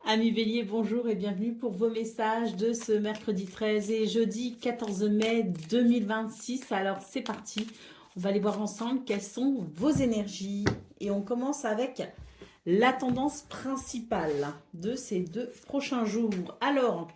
Amis Bélier, bonjour et bienvenue pour vos messages de ce mercredi 13 et jeudi 14 mai 2026. Alors c'est parti, on va aller voir ensemble quelles sont vos énergies. Et on commence avec la tendance principale de ces 2 prochains jours. Alors,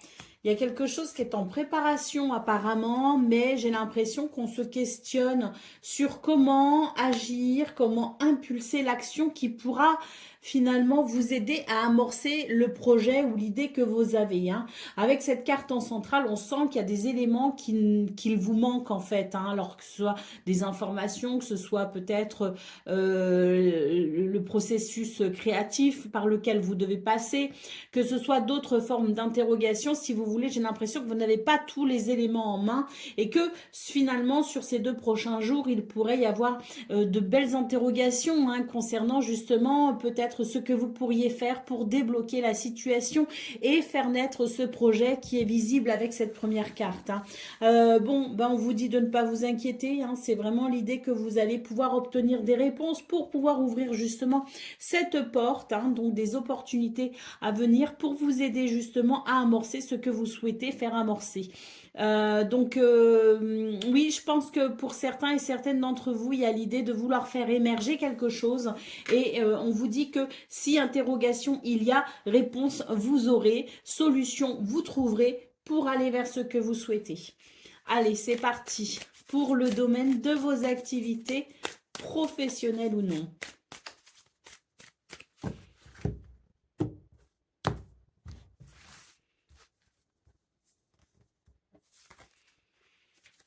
il y a quelque chose qui est en préparation apparemment, mais j'ai l'impression qu'on se questionne sur comment agir, comment impulser l'action qui pourra finalement vous aider à amorcer le projet ou l'idée que vous avez. Avec cette carte en centrale, on sent qu'il y a des éléments qui vous manquent en fait. Alors que ce soit des informations, que ce soit peut-être le processus créatif par lequel vous devez passer, que ce soit d'autres formes d'interrogation. Si vous voulez, j'ai l'impression que vous n'avez pas tous les éléments en main et que finalement, sur ces 2 prochains jours, il pourrait y avoir de belles interrogations concernant justement peut-être ce que vous pourriez faire pour débloquer la situation et faire naître ce projet qui est visible avec cette première carte. On vous dit de ne pas vous inquiéter. C'est vraiment l'idée que vous allez pouvoir obtenir des réponses pour pouvoir ouvrir justement cette porte, donc des opportunités à venir pour vous aider justement à amorcer ce que vous souhaitez faire amorcer. Oui, je pense que pour certains et certaines d'entre vous, il y a l'idée de vouloir faire émerger quelque chose et on vous dit que si interrogation il y a, réponse vous aurez, solution vous trouverez pour aller vers ce que vous souhaitez. Allez, c'est parti pour le domaine de vos activités professionnelles ou non.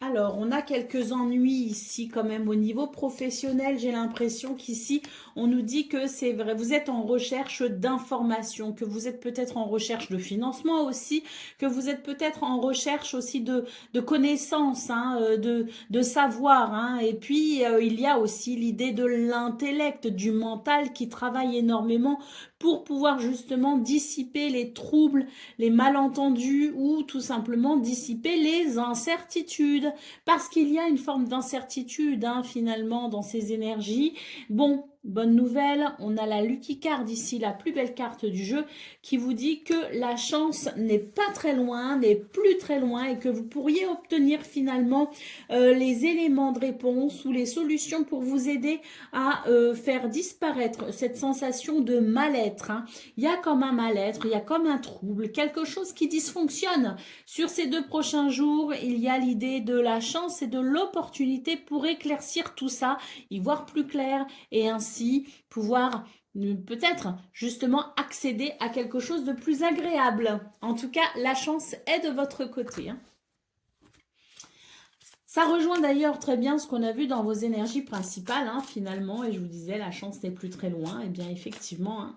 Alors, on a quelques ennuis ici quand même au niveau professionnel. J'ai l'impression qu'ici, on nous dit que c'est vrai, vous êtes en recherche d'informations, que vous êtes peut-être en recherche de financement aussi, que vous êtes peut-être en recherche aussi de connaissances, de savoir. Et puis, il y a aussi l'idée de l'intellect, du mental qui travaille énormément pour pouvoir justement dissiper les troubles, les malentendus ou tout simplement dissiper les incertitudes parce qu'il y a une forme d'incertitude finalement dans ces énergies. Bon, bonne nouvelle, on a la Lucky Card ici, la plus belle carte du jeu, qui vous dit que la chance n'est pas très loin, n'est plus très loin et que vous pourriez obtenir finalement les éléments de réponse ou les solutions pour vous aider à faire disparaître cette sensation de mal-être. Il y a comme un mal-être, il y a comme un trouble, quelque chose qui dysfonctionne. Sur ces 2 prochains jours, il y a l'idée de la chance et de l'opportunité pour éclaircir tout ça, y voir plus clair et ainsi pouvoir peut-être justement accéder à quelque chose de plus agréable. En tout cas, la chance est de votre côté. Ça rejoint d'ailleurs très bien ce qu'on a vu dans vos énergies principales, finalement, et je vous disais, la chance n'est plus très loin. Et bien effectivement,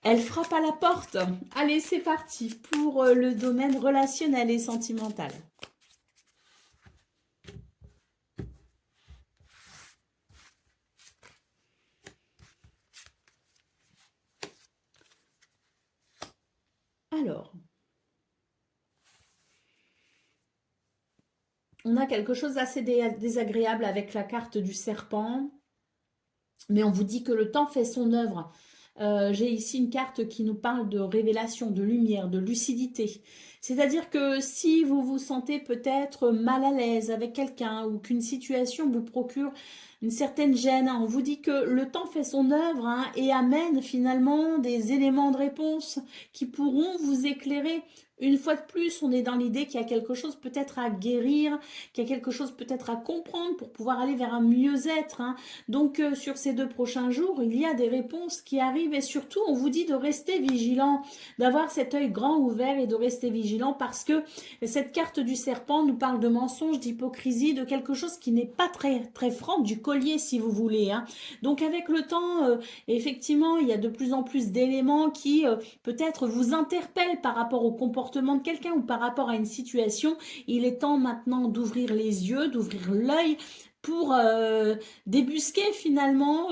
elle frappe à la porte. Allez, c'est parti pour le domaine relationnel et sentimental. Alors, on a quelque chose d'assez désagréable avec la carte du serpent, mais on vous dit que le temps fait son œuvre. J'ai ici une carte qui nous parle de révélation, de lumière, de lucidité. C'est-à-dire que si vous vous sentez peut-être mal à l'aise avec quelqu'un ou qu'une situation vous procure une certaine gêne, on vous dit que le temps fait son œuvre et amène finalement des éléments de réponse qui pourront vous éclairer. Une fois de plus, on est dans l'idée qu'il y a quelque chose peut-être à guérir, qu'il y a quelque chose peut-être à comprendre pour pouvoir aller vers un mieux-être. Donc, sur ces 2 prochains jours, il y a des réponses qui arrivent et surtout, on vous dit de rester vigilant, d'avoir cet œil grand ouvert et de rester vigilant parce que cette carte du serpent nous parle de mensonge, d'hypocrisie, de quelque chose qui n'est pas très, très franc, du collier si vous voulez. Donc, avec le temps, effectivement, il y a de plus en plus d'éléments qui peut-être vous interpellent par rapport au comportement de quelqu'un ou par rapport à une situation. Il est temps maintenant d'ouvrir les yeux, d'ouvrir l'œil pour débusquer finalement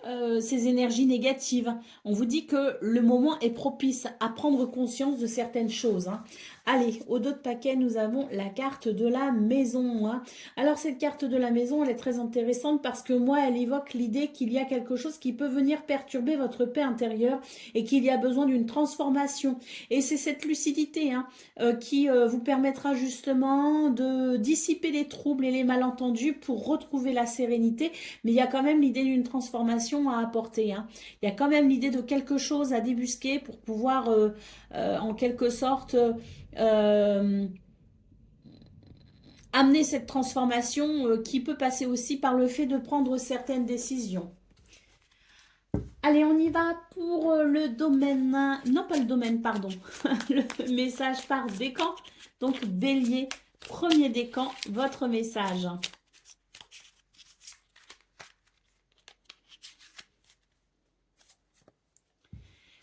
ces énergies négatives. On vous dit que le moment est propice à prendre conscience de certaines choses, hein. Allez, au dos de paquet, nous avons la carte de la maison, hein. Alors, cette carte de la maison, elle est très intéressante parce que moi, elle évoque l'idée qu'il y a quelque chose qui peut venir perturber votre paix intérieure et qu'il y a besoin d'une transformation. Et c'est cette lucidité, hein, qui vous permettra justement de dissiper les troubles et les malentendus pour retrouver la sérénité. Mais il y a quand même l'idée d'une transformation à apporter, hein. Il y a quand même l'idée de quelque chose à débusquer pour pouvoir, en quelque sorte, euh, amener cette transformation qui peut passer aussi par le fait de prendre certaines décisions. Allez, on y va pour le domaine, non pas le domaine, pardon, le message par décan. Donc, Bélier, premier décan, votre message.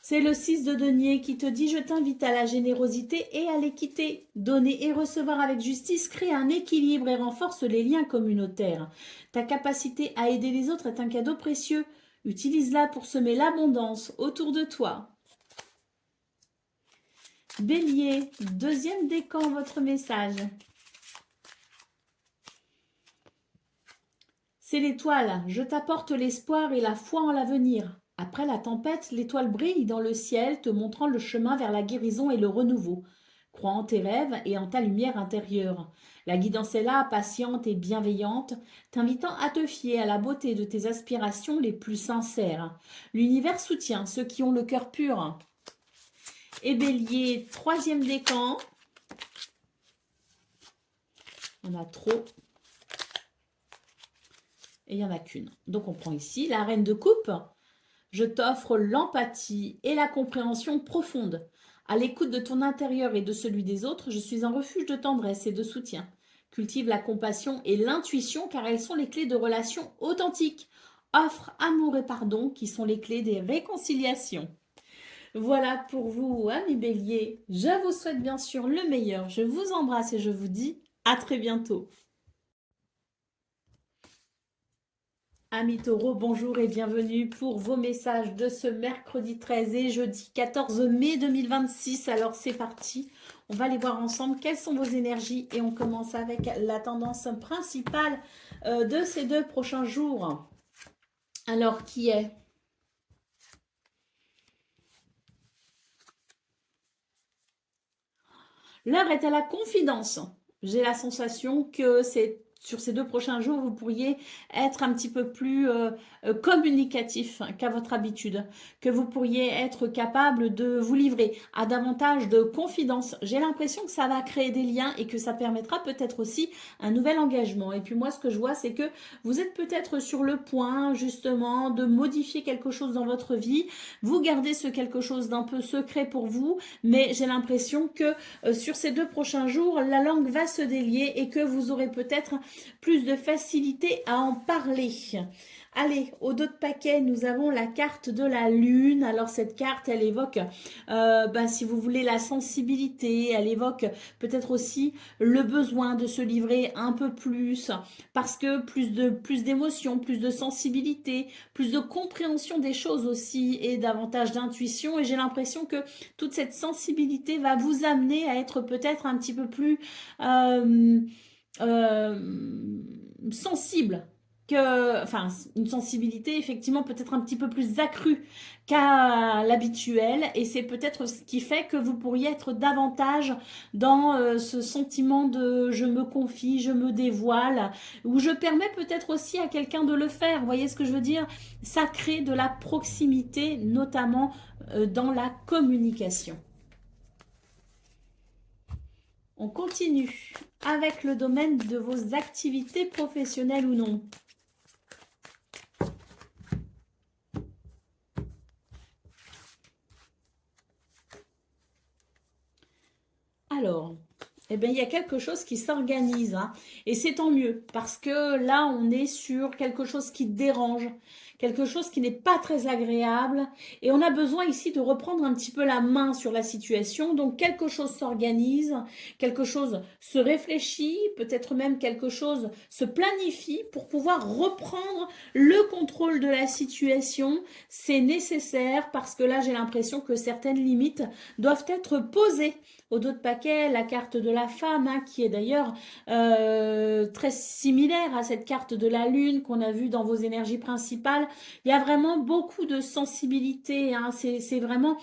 C'est le 6 de denier qui te dit « Je t'invite à la générosité et à l'équité. Donner et recevoir avec justice crée un équilibre et renforce les liens communautaires. Ta capacité à aider les autres est un cadeau précieux. Utilise-la pour semer l'abondance autour de toi. » Bélier, deuxième décan, votre message. C'est l'étoile. Je t'apporte l'espoir et la foi en l'avenir. Après la tempête, l'étoile brille dans le ciel, te montrant le chemin vers la guérison et le renouveau. Crois en tes rêves et en ta lumière intérieure. La guidance est là, patiente et bienveillante, t'invitant à te fier à la beauté de tes aspirations les plus sincères. L'univers soutient ceux qui ont le cœur pur. Et Bélier, troisième décan. On a trop. Et il n'y en a qu'une. Donc on prend ici la reine de coupe. Je t'offre l'empathie et la compréhension profonde. À l'écoute de ton intérieur et de celui des autres, je suis un refuge de tendresse et de soutien. Cultive la compassion et l'intuition car elles sont les clés de relations authentiques. Offre amour et pardon qui sont les clés des réconciliations. Voilà pour vous, amis Bélier. Je vous souhaite bien sûr le meilleur. Je vous embrasse et je vous dis à très bientôt. Amis Taureaux, bonjour et bienvenue pour vos messages de ce mercredi 13 et jeudi 14 mai 2026. Alors c'est parti, on va aller voir ensemble quelles sont vos énergies et on commence avec la tendance principale de ces 2 prochains jours. Alors qui est? L'heure est à la confidence. J'ai la sensation que c'est sur ces 2 prochains jours, vous pourriez être un petit peu plus communicatif qu'à votre habitude, que vous pourriez être capable de vous livrer à davantage de confidences. J'ai l'impression que ça va créer des liens et que ça permettra peut-être aussi un nouvel engagement. Et puis moi, ce que je vois, c'est que vous êtes peut-être sur le point justement de modifier quelque chose dans votre vie. Vous gardez ce quelque chose d'un peu secret pour vous, mais j'ai l'impression que sur ces 2 prochains jours, la langue va se délier et que vous aurez peut-être plus de facilité à en parler. Allez, au dos de paquet, nous avons la carte de la lune. Alors cette carte, elle évoque, si vous voulez, la sensibilité. Elle évoque peut-être aussi le besoin de se livrer un peu plus, parce que plus d'émotion, plus de sensibilité, plus de compréhension des choses aussi et davantage d'intuition. Et j'ai l'impression que toute cette sensibilité va vous amener à être peut-être un petit peu plus sensible, une sensibilité effectivement peut-être un petit peu plus accrue qu'à l'habituel et c'est peut-être ce qui fait que vous pourriez être davantage dans ce sentiment de je me confie, je me dévoile ou je permets peut-être aussi à quelqu'un de le faire, vous voyez ce que je veux dire? Ça crée de la proximité notamment dans la communication. On continue avec le domaine de vos activités professionnelles ou non. Alors, eh bien, il y a quelque chose qui s'organise, hein, et c'est tant mieux, parce que là, on est sur quelque chose qui dérange, quelque chose qui n'est pas très agréable. Et on a besoin ici de reprendre un petit peu la main sur la situation. Donc quelque chose s'organise, quelque chose se réfléchit, peut-être même quelque chose se planifie pour pouvoir reprendre le contrôle de la situation. C'est nécessaire parce que là, j'ai l'impression que certaines limites doivent être posées. Au dos de paquet, la carte de la femme, hein, qui est d'ailleurs très similaire à cette carte de la lune qu'on a vue dans vos énergies principales. Il y a vraiment beaucoup de sensibilité, hein. C'est vraiment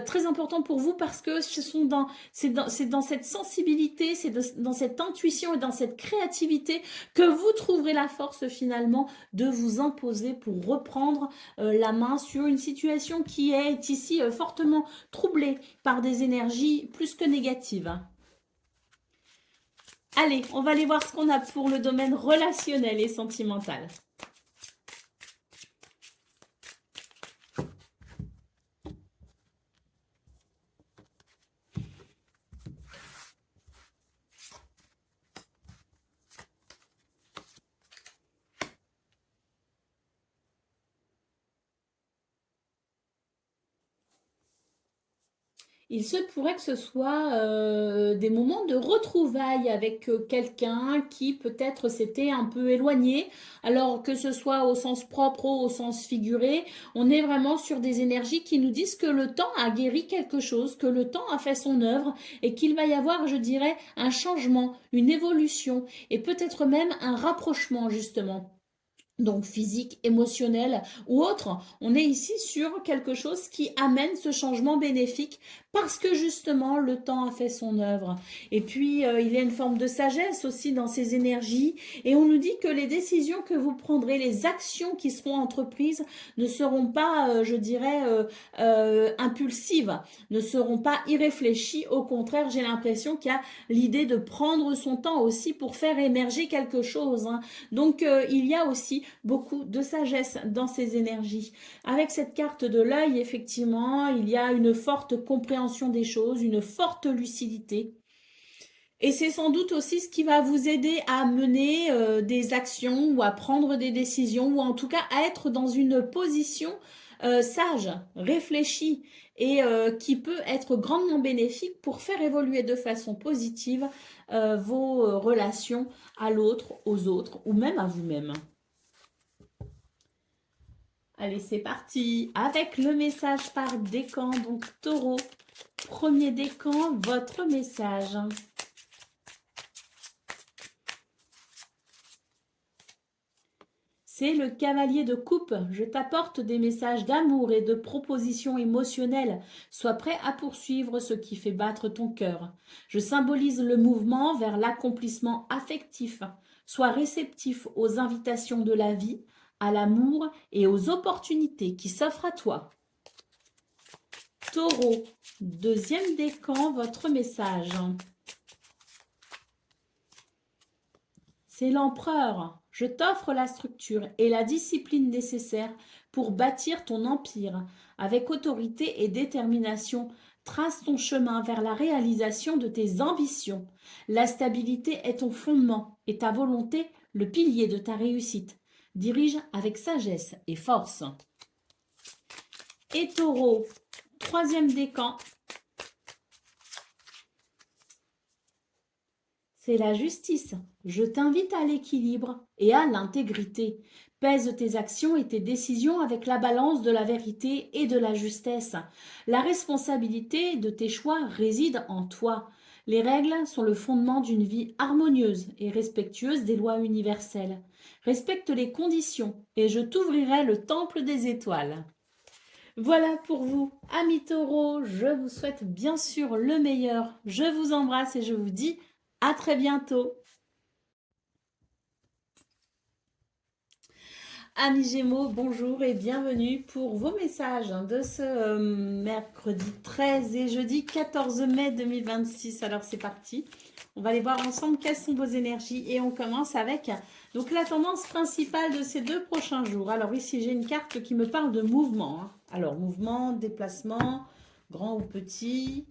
très important pour vous parce que c'est dans cette sensibilité, c'est dans cette intuition et dans cette créativité que vous trouverez la force finalement de vous imposer pour reprendre la main sur une situation qui est ici fortement troublée par des énergies plus que négatives. Allez, on va aller voir ce qu'on a pour le domaine relationnel et sentimental. Il se pourrait que ce soit des moments de retrouvailles avec quelqu'un qui peut-être s'était un peu éloigné. Alors que ce soit au sens propre ou au sens figuré, on est vraiment sur des énergies qui nous disent que le temps a guéri quelque chose, que le temps a fait son œuvre et qu'il va y avoir, je dirais, un changement, une évolution et peut-être même un rapprochement justement. Donc physique, émotionnel ou autre, on est ici sur quelque chose qui amène ce changement bénéfique parce que justement le temps a fait son œuvre. Et puis il y a une forme de sagesse aussi dans ces énergies et on nous dit que les décisions que vous prendrez, les actions qui seront entreprises ne seront pas, je dirais, impulsives, ne seront pas irréfléchies. Au contraire, j'ai l'impression qu'il y a l'idée de prendre son temps aussi pour faire émerger quelque chose, hein. Donc il y a aussi beaucoup de sagesse dans ces énergies. Avec cette carte de l'œil, effectivement, il y a une forte compréhension des choses, une forte lucidité. Et c'est sans doute aussi ce qui va vous aider à mener des actions ou à prendre des décisions ou en tout cas à être dans une position sage, réfléchie et qui peut être grandement bénéfique pour faire évoluer de façon positive vos relations à l'autre, aux autres ou même à vous-même. Allez, c'est parti avec le message par décan. Donc, taureau, premier décan, votre message. C'est le cavalier de coupe. Je t'apporte des messages d'amour et de propositions émotionnelles. Sois prêt à poursuivre ce qui fait battre ton cœur. Je symbolise le mouvement vers l'accomplissement affectif. Sois réceptif aux invitations de la vie, à l'amour et aux opportunités qui s'offrent à toi. Taureau, deuxième décan, votre message. C'est l'empereur. Je t'offre la structure et la discipline nécessaires pour bâtir ton empire. Avec autorité et détermination, trace ton chemin vers la réalisation de tes ambitions. La stabilité est ton fondement et ta volonté le pilier de ta réussite. Dirige avec sagesse et force. Et taureau, troisième décan. C'est la justice. Je t'invite à l'équilibre et à l'intégrité. Pèse tes actions et tes décisions avec la balance de la vérité et de la justesse. La responsabilité de tes choix réside en toi. Les règles sont le fondement d'une vie harmonieuse et respectueuse des lois universelles. Respecte les conditions et je t'ouvrirai le temple des étoiles. Voilà pour vous, amis taureaux. Je vous souhaite bien sûr le meilleur. Je vous embrasse et je vous dis à très bientôt. Amis Gémeaux, bonjour et bienvenue pour vos messages de ce mercredi 13 et jeudi 14 mai 2026. Alors c'est parti, on va aller voir ensemble quelles sont vos énergies et on commence avec donc la tendance principale de ces 2 prochains jours. Alors ici j'ai une carte qui me parle de mouvement, hein. Alors mouvement, déplacement, grand ou petit.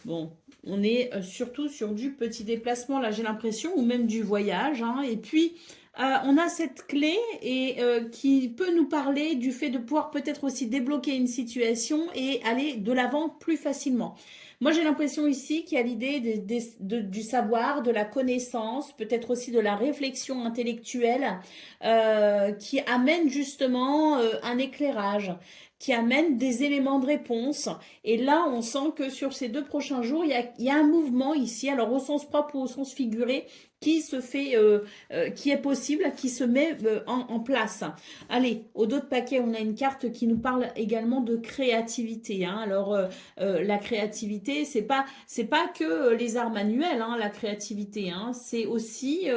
Bon, on est surtout sur du petit déplacement, là j'ai l'impression, ou même du voyage, hein. Et puis on a cette clé et qui peut nous parler du fait de pouvoir peut-être aussi débloquer une situation et aller de l'avant plus facilement. Moi, j'ai l'impression ici qu'il y a l'idée du savoir, de la connaissance, peut-être aussi de la réflexion intellectuelle qui amène justement un éclairage, qui amène des éléments de réponse. Et là, on sent que sur ces 2 prochains jours, il y a un mouvement ici, alors au sens propre ou au sens figuré, qui se fait, qui est possible, qui se met en place. Allez, au dos de paquet, on a une carte qui nous parle également de créativité. Hein. Alors, la créativité, c'est pas que les arts manuels, hein, la créativité. Hein. C'est aussi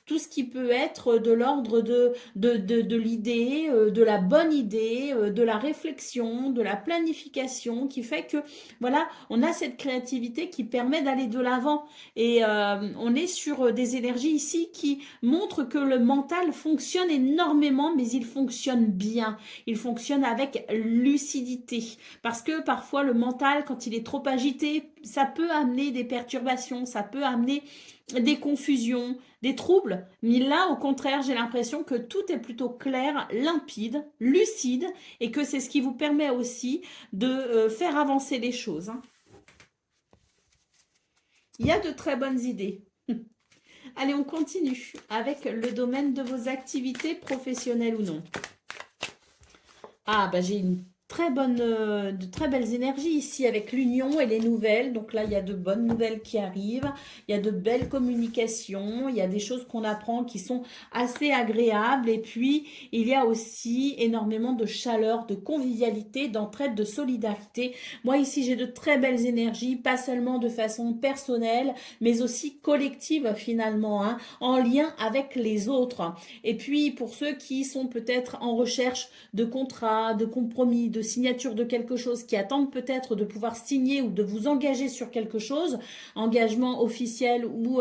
tout ce qui peut être de l'ordre de l'idée, de la bonne idée, de la réflexion, de la planification, qui fait que, voilà, on a cette créativité qui permet d'aller de l'avant. Et on est sur des énergies ici qui montrent que le mental fonctionne énormément, mais il fonctionne bien. Il fonctionne avec lucidité. Parce que parfois, le mental, quand il est trop agité, ça peut amener des perturbations, ça peut amener des confusions, des troubles. Mais là, au contraire, j'ai l'impression que tout est plutôt clair, limpide, lucide, et que c'est ce qui vous permet aussi de faire avancer les choses. Hein. Il y a de très bonnes idées. Allez, on continue avec le domaine de vos activités professionnelles ou non. Ah, bah j'ai une de très belles énergies ici avec l'union et les nouvelles. Donc là, il y a de bonnes nouvelles qui arrivent. Il y a de belles communications. Il y a des choses qu'on apprend qui sont assez agréables. Et puis, il y a aussi énormément de chaleur, de convivialité, d'entraide, de solidarité. Moi, ici, j'ai de très belles énergies, pas seulement de façon personnelle, mais aussi collective finalement, hein, en lien avec les autres. Et puis, pour ceux qui sont peut-être en recherche de contrats, de compromis, de signature de quelque chose, qui attendent peut-être de pouvoir signer ou de vous engager sur quelque chose, engagement officiel ou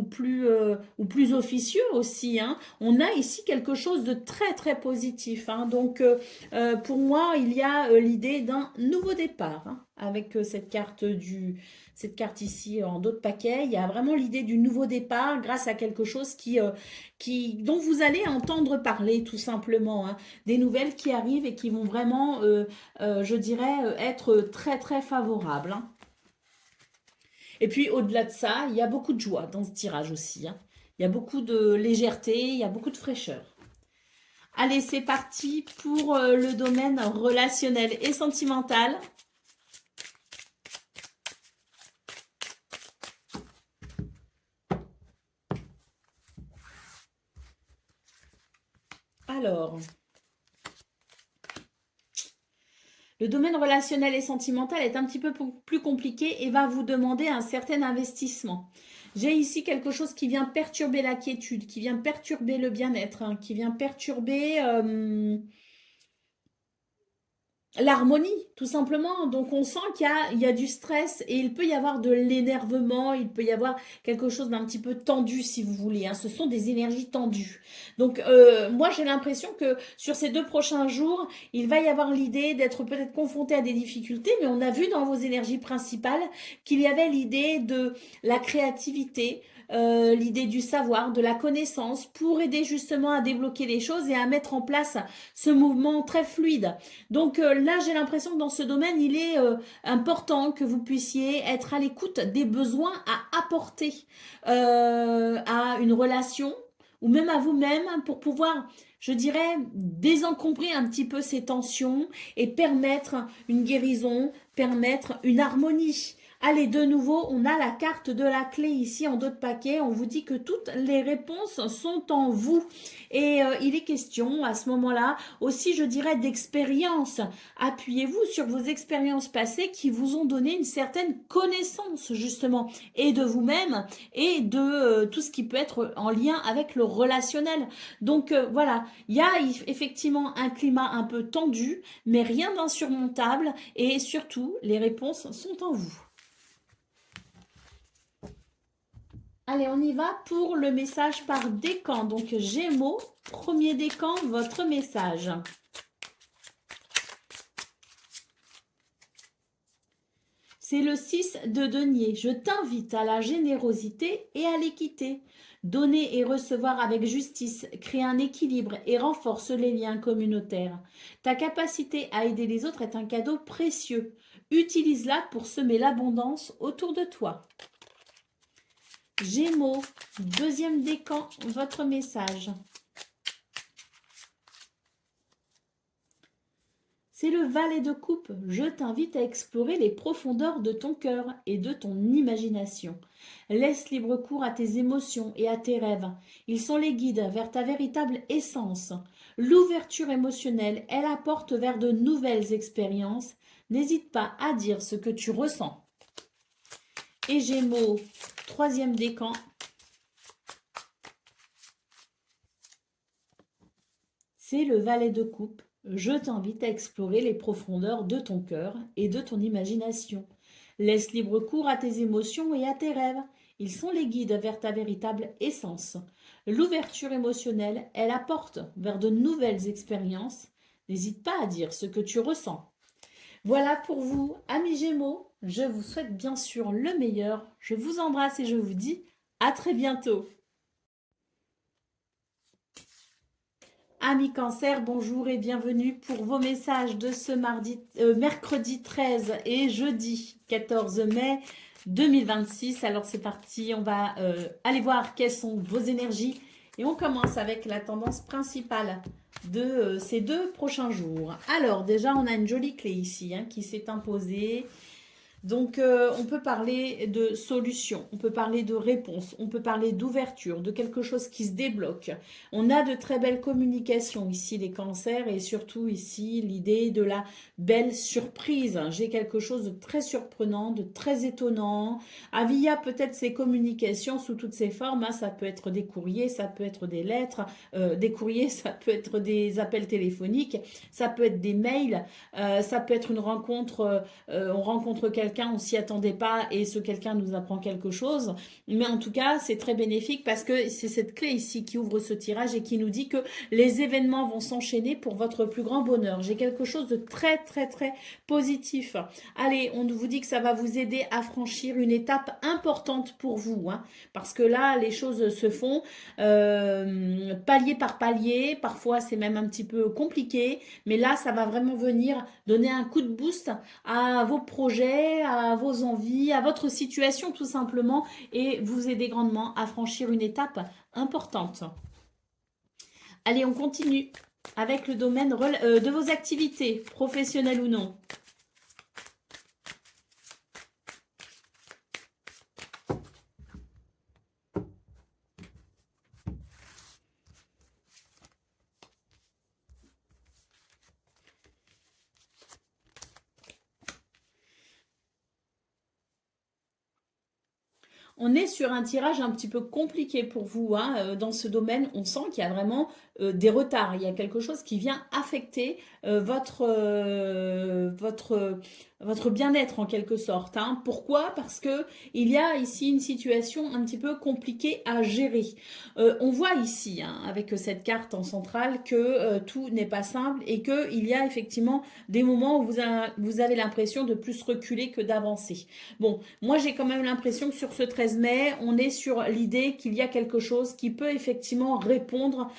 plus officieux aussi. Hein. On a ici quelque chose de très très positif. Hein. Donc pour moi, il y a l'idée d'un nouveau départ hein, avec cette carte ici en dos de paquet. Il y a vraiment l'idée du nouveau départ grâce à quelque chose dont vous allez entendre parler tout simplement. Hein. Des nouvelles qui arrivent et qui vont vraiment, je dirais, être très très favorables. Hein. Et puis au-delà de ça, il y a beaucoup de joie dans ce tirage aussi. Hein. Il y a beaucoup de légèreté, il y a beaucoup de fraîcheur. Allez, c'est parti pour le domaine relationnel et sentimental. Alors, le domaine relationnel et sentimental est un petit peu plus compliqué et va vous demander un certain investissement. J'ai ici quelque chose qui vient perturber la quiétude, qui vient perturber le bien-être, hein, qui vient perturber l'harmonie, tout simplement. Donc, on sent il y a du stress et il peut y avoir de l'énervement, il peut y avoir quelque chose d'un petit peu tendu, si vous voulez. Hein. Ce sont des énergies tendues. Donc, moi, j'ai l'impression que sur ces 2 prochains jours, il va y avoir l'idée d'être peut-être confronté à des difficultés, mais on a vu dans vos énergies principales qu'il y avait l'idée de la créativité, l'idée du savoir, de la connaissance pour aider justement à débloquer les choses et à mettre en place ce mouvement très fluide. Donc là, j'ai l'impression que dans ce domaine, il est important que vous puissiez être à l'écoute des besoins à apporter à une relation ou même à vous-même pour pouvoir, je dirais, désencombrer un petit peu ces tensions et permettre une guérison, permettre une harmonie. Allez, de nouveau, on a la carte de la clé ici en dos de paquet. On vous dit que toutes les réponses sont en vous. Et il est question à ce moment-là aussi, je dirais, d'expérience. Appuyez-vous sur vos expériences passées qui vous ont donné une certaine connaissance, justement, et de vous-même et de tout ce qui peut être en lien avec le relationnel. Donc voilà, il y a effectivement un climat un peu tendu, mais rien d'insurmontable et surtout, les réponses sont en vous. Allez, on y va pour le message par décan. Donc, Gémeaux, premier décan, votre message. C'est le 6 de denier. Je t'invite à la générosité et à l'équité. Donner et recevoir avec justice crée un équilibre et renforce les liens communautaires. Ta capacité à aider les autres est un cadeau précieux. Utilise-la pour semer l'abondance autour de toi. Gémeaux, deuxième décan, votre message. C'est le valet de coupe. Je t'invite à explorer les profondeurs de ton cœur et de ton imagination. Laisse libre cours à tes émotions et à tes rêves. Ils sont les guides vers ta véritable essence. L'ouverture émotionnelle est la porte vers de nouvelles expériences. N'hésite pas à dire ce que tu ressens. Et Gémeaux, troisième décan. C'est le valet de coupe. Je t'invite à explorer les profondeurs de ton cœur et de ton imagination. Laisse libre cours à tes émotions et à tes rêves. Ils sont les guides vers ta véritable essence. L'ouverture émotionnelle est la porte vers de nouvelles expériences. N'hésite pas à dire ce que tu ressens. Voilà pour vous, amis Gémeaux. Je vous souhaite bien sûr le meilleur. Je vous embrasse et je vous dis à très bientôt. Amis Cancer, bonjour et bienvenue pour vos messages de ce mercredi 13 et jeudi 14 mai 2026. Alors c'est parti, on va aller voir quelles sont vos énergies et on commence avec la tendance principale de ces 2 prochains jours. Alors déjà, on a une jolie clé ici qui s'est imposée. Donc, on peut parler de solution, on peut parler de réponse, on peut parler d'ouverture, de quelque chose qui se débloque. On a de très belles communications ici, les cancers, et surtout ici, l'idée de la belle surprise. J'ai quelque chose de très surprenant, de très étonnant. Via peut-être ces communications sous toutes ces formes, ça peut être des courriers, ça peut être des lettres, des courriers, ça peut être des appels téléphoniques, ça peut être des mails, ça peut être une rencontre, on rencontre quelqu'un, on s'y attendait pas et ce quelqu'un nous apprend quelque chose. Mais en tout cas, c'est très bénéfique parce que c'est cette clé ici qui ouvre ce tirage et qui nous dit que les événements vont s'enchaîner pour votre plus grand bonheur. J'ai quelque chose de très, très, très positif. Allez, on vous dit que ça va vous aider à franchir une étape importante pour vous. Parce que là, les choses se font palier par palier. Parfois, c'est même un petit peu compliqué. Mais là, ça va vraiment venir donner un coup de boost à vos projets, à vos envies, à votre situation tout simplement et vous aider grandement à franchir une étape importante. Allez, on continue avec le domaine de vos activités, professionnelles ou non. On est sur un tirage un petit peu compliqué pour vous. Dans ce domaine, on sent qu'il y a vraiment des retards. Il y a quelque chose qui vient affecter votre bien-être en quelque sorte. Pourquoi? Parce que il y a ici une situation un petit peu compliquée à gérer. On voit ici, avec cette carte en centrale, que tout n'est pas simple et qu'il y a effectivement des moments où vous avez l'impression de plus reculer que d'avancer. Bon, moi j'ai quand même l'impression que sur ce 13 mai, on est sur l'idée qu'il y a quelque chose qui peut effectivement répondre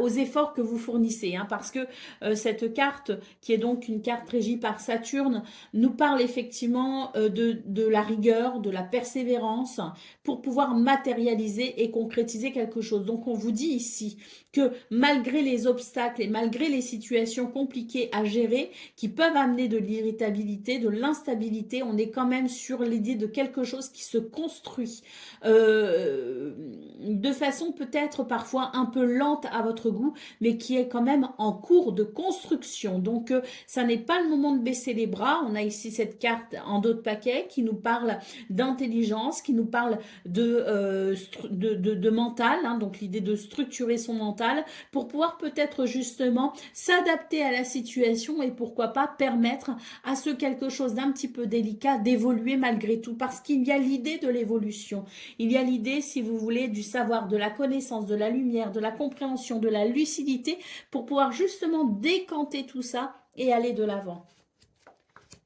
aux efforts que vous fournissez. Parce que cette carte, qui est donc une carte régie par Saturne, nous parle effectivement de la rigueur, de la persévérance pour pouvoir matérialiser et concrétiser quelque chose. Donc on vous dit ici que malgré les obstacles et malgré les situations compliquées à gérer qui peuvent amener de l'irritabilité, de l'instabilité, on est quand même sur l'idée de quelque chose qui se construit de façon peut-être parfois un peu lente à votre goût, mais qui est quand même en cours de construction. Donc ça n'est pas le moment de baisser les bras. On a ici cette carte en dos de paquet qui nous parle d'intelligence, qui nous parle de mental, donc l'idée de structurer son mental pour pouvoir peut-être justement s'adapter à la situation et pourquoi pas permettre à ce quelque chose d'un petit peu délicat d'évoluer malgré tout, parce qu'il y a l'idée de l'évolution, il y a l'idée, si vous voulez, du savoir, de la connaissance, de la lumière, de la compréhension, de la lucidité pour pouvoir justement décanter tout ça et aller de l'avant.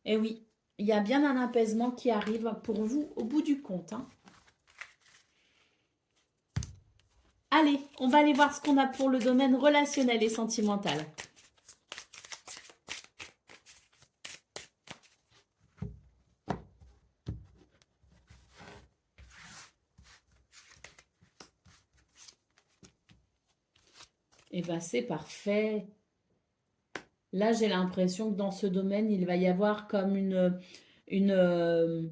Et oui, il y a bien un apaisement qui arrive pour vous au bout du compte, hein. Allez, on va aller voir ce qu'on a pour le domaine relationnel et sentimental. Eh bien, c'est parfait. Là, j'ai l'impression que dans ce domaine, il va y avoir comme une,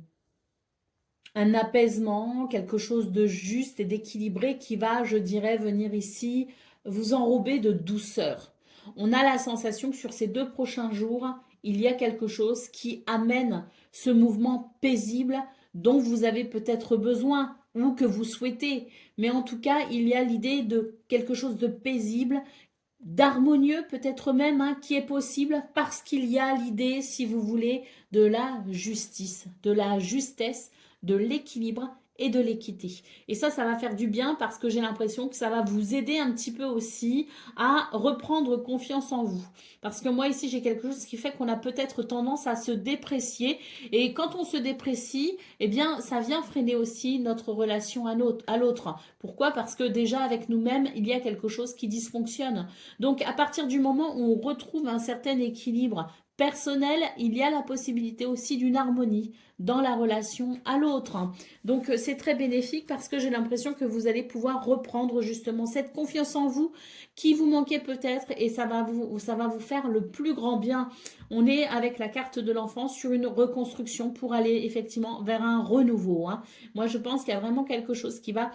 un apaisement, quelque chose de juste et d'équilibré qui va, je dirais, venir ici vous enrober de douceur. On a la sensation que sur ces 2 prochains jours, il y a quelque chose qui amène ce mouvement paisible dont vous avez peut-être besoin ou que vous souhaitez. Mais en tout cas, il y a l'idée de quelque chose de paisible, d'harmonieux peut-être même, hein, qui est possible parce qu'il y a l'idée, si vous voulez, de la justice, de la justesse, de l'équilibre et de l'équité. Et ça va faire du bien parce que j'ai l'impression que ça va vous aider un petit peu aussi à reprendre confiance en vous. Parce que moi ici, j'ai quelque chose qui fait qu'on a peut-être tendance à se déprécier. Et quand on se déprécie, eh bien, ça vient freiner aussi notre relation à l'autre. Pourquoi? Parce que déjà, avec nous-mêmes, il y a quelque chose qui dysfonctionne. Donc, à partir du moment où on retrouve un certain équilibre personnel, il y a la possibilité aussi d'une harmonie dans la relation à l'autre. Donc, c'est très bénéfique parce que j'ai l'impression que vous allez pouvoir reprendre justement cette confiance en vous qui vous manquait peut-être et ça va vous faire le plus grand bien. On est avec la carte de l'enfant sur une reconstruction pour aller effectivement vers un renouveau, hein. Moi, je pense qu'il y a vraiment quelque chose qui va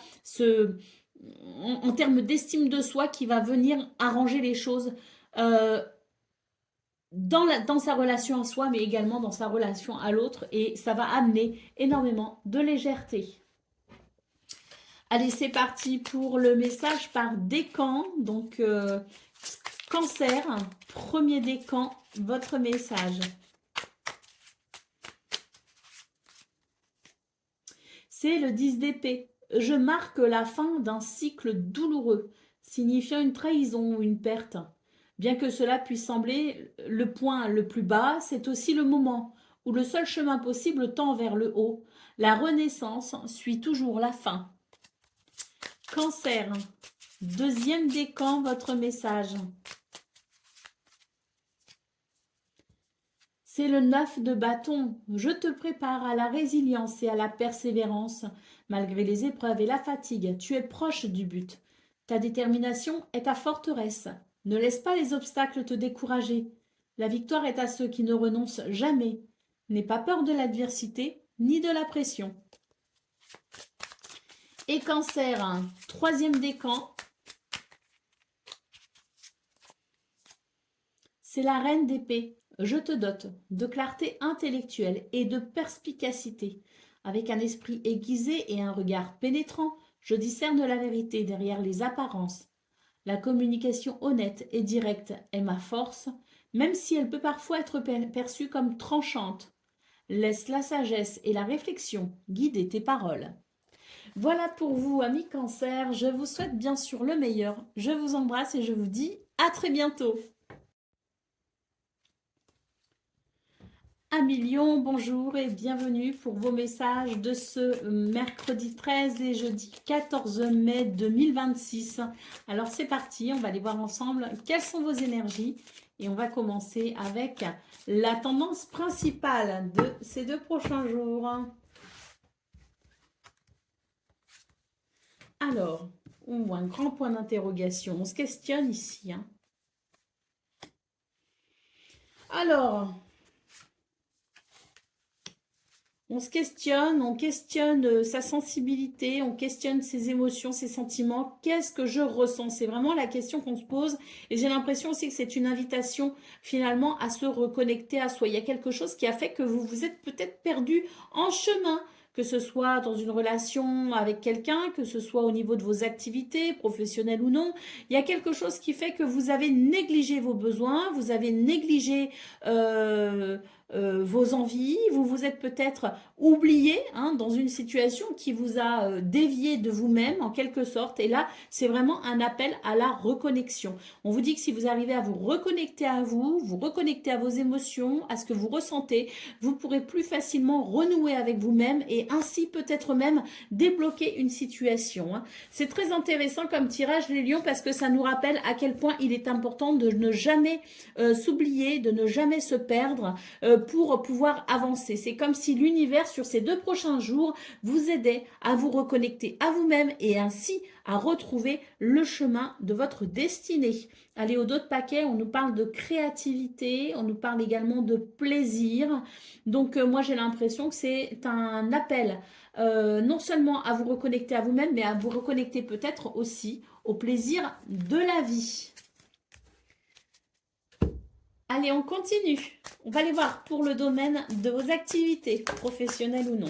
en termes d'estime de soi, qui va venir arranger les choses dans sa relation à soi, mais également dans sa relation à l'autre. Et ça va amener énormément de légèreté. Allez, c'est parti pour le message par décan. Donc, Cancer, premier décan, votre message. C'est le 10 d'épée. Je marque la fin d'un cycle douloureux, signifiant une trahison ou une perte. Bien que cela puisse sembler le point le plus bas, c'est aussi le moment où le seul chemin possible tend vers le haut. La renaissance suit toujours la fin. Cancer, deuxième décan, votre message. C'est le 9 de bâton. Je te prépare à la résilience et à la persévérance. Malgré les épreuves et la fatigue, tu es proche du but. Ta détermination est ta forteresse. Ne laisse pas les obstacles te décourager. La victoire est à ceux qui ne renoncent jamais. N'aie pas peur de l'adversité ni de la pression. Et Cancer, troisième décan. C'est la reine d'épée. Je te dote de clarté intellectuelle et de perspicacité. Avec un esprit aiguisé et un regard pénétrant, je discerne la vérité derrière les apparences. La communication honnête et directe est ma force, même si elle peut parfois être perçue comme tranchante. Laisse la sagesse et la réflexion guider tes paroles. Voilà pour vous, amis Cancer. Je vous souhaite bien sûr le meilleur. Je vous embrasse et je vous dis à très bientôt. Un million, bonjour et bienvenue pour vos messages de ce mercredi 13 et jeudi 14 mai 2026. Alors c'est parti, on va aller voir ensemble quelles sont vos énergies et on va commencer avec la tendance principale de ces 2 prochains jours. Alors, un grand point d'interrogation, on se questionne ici, hein. Alors, on se questionne, on questionne sa sensibilité, on questionne ses émotions, ses sentiments. Qu'est-ce que je ressens? C'est vraiment la question qu'on se pose. Et j'ai l'impression aussi que c'est une invitation finalement à se reconnecter à soi. Il y a quelque chose qui a fait que vous vous êtes peut-être perdu en chemin, que ce soit dans une relation avec quelqu'un, que ce soit au niveau de vos activités, professionnelles ou non. Il y a quelque chose qui fait que vous avez négligé vos besoins, vous avez négligé vos envies, vous vous êtes peut-être oublié hein, dans une situation qui vous a dévié de vous-même en quelque sorte. Et là, c'est vraiment un appel à la reconnexion. On vous dit que si vous arrivez à vous reconnecter à vous, vous reconnecter à vos émotions, à ce que vous ressentez, vous pourrez plus facilement renouer avec vous-même et ainsi peut-être même débloquer une situation. Hein. C'est très intéressant comme tirage les lions parce que ça nous rappelle à quel point il est important de ne jamais s'oublier, de ne jamais se perdre pour pouvoir avancer. C'est comme si l'univers sur ces 2 prochains jours vous aidait à vous reconnecter à vous-même et ainsi à retrouver le chemin de votre destinée. Allez, au dos de paquet, on nous parle de créativité, on nous parle également de plaisir. Donc, moi, j'ai l'impression que c'est un appel non seulement à vous reconnecter à vous-même, mais à vous reconnecter peut-être aussi au plaisir de la vie. Allez, on continue. On va aller voir pour le domaine de vos activités, professionnelles ou non.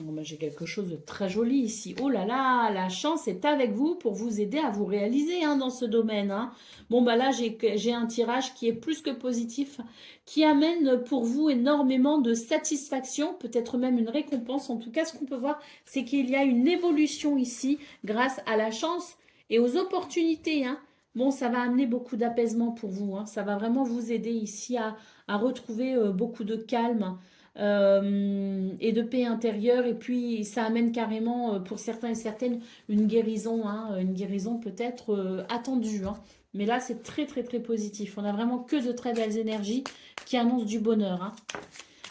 Bon, ben, j'ai quelque chose de très joli ici. Oh là là, la chance est avec vous pour vous aider à vous réaliser hein, dans ce domaine. Hein. Bon, bah là, j'ai un tirage qui est plus que positif, qui amène pour vous énormément de satisfaction, peut-être même une récompense. En tout cas, ce qu'on peut voir, c'est qu'il y a une évolution ici grâce à la chance et aux opportunités. Hein. Bon, ça va amener beaucoup d'apaisement pour vous. Hein. Ça va vraiment vous aider ici à retrouver beaucoup de calme et de paix intérieure. Et puis, ça amène carrément, pour certains et certaines, une guérison. Hein, une guérison peut-être attendue. Hein. Mais là, c'est très, très, très positif. On n'a vraiment que de très belles énergies qui annoncent du bonheur. Hein.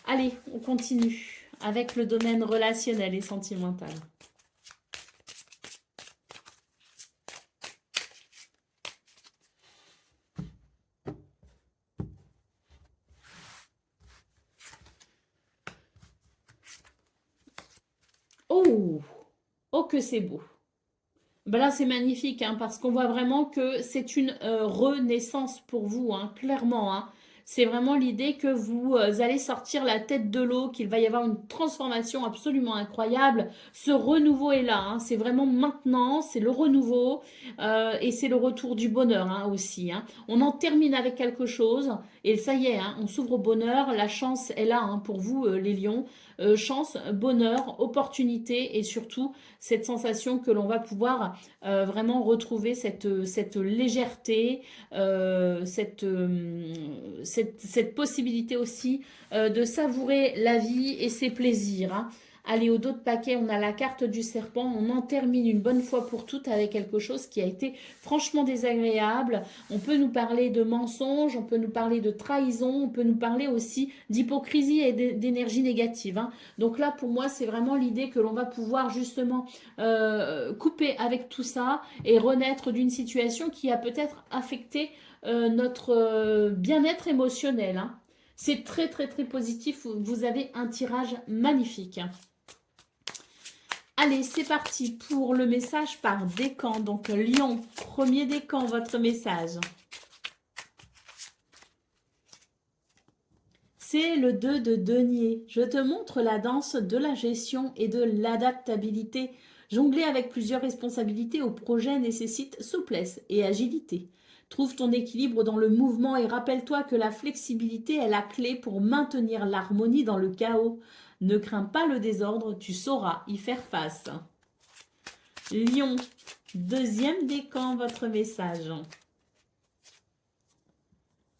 Allez, on continue avec le domaine relationnel et sentimental. Oh, oh que c'est beau. Ben là, c'est magnifique, hein, parce qu'on voit vraiment que c'est une renaissance pour vous, hein, clairement. Hein. C'est vraiment l'idée que vous allez sortir la tête de l'eau, qu'il va y avoir une transformation absolument incroyable. Ce renouveau est là, hein, c'est vraiment maintenant, c'est le renouveau et c'est le retour du bonheur hein, aussi. Hein. On en termine avec quelque chose et ça y est, hein, on s'ouvre au bonheur. La chance est là hein, pour vous, les lions. Chance, bonheur, opportunité et surtout cette sensation que l'on va pouvoir vraiment retrouver cette légèreté, cette possibilité aussi de savourer la vie et ses plaisirs. Hein. Allez, au dos de paquet, on a la carte du serpent. On en termine une bonne fois pour toutes avec quelque chose qui a été franchement désagréable. On peut nous parler de mensonges, on peut nous parler de trahison, on peut nous parler aussi d'hypocrisie et d'énergie négative. Hein. Donc là, pour moi, c'est vraiment l'idée que l'on va pouvoir justement couper avec tout ça et renaître d'une situation qui a peut-être affecté notre bien-être émotionnel. Hein. C'est très, très, très positif. Vous avez un tirage magnifique. Allez, c'est parti pour le message par décan. Donc, Lion, premier décan, votre message. C'est le 2 de denier. Je te montre la danse de la gestion et de l'adaptabilité. Jongler avec plusieurs responsabilités au projet nécessite souplesse et agilité. Trouve ton équilibre dans le mouvement et rappelle-toi que la flexibilité est la clé pour maintenir l'harmonie dans le chaos. Ne crains pas le désordre, tu sauras y faire face. Lion, deuxième décan, votre message.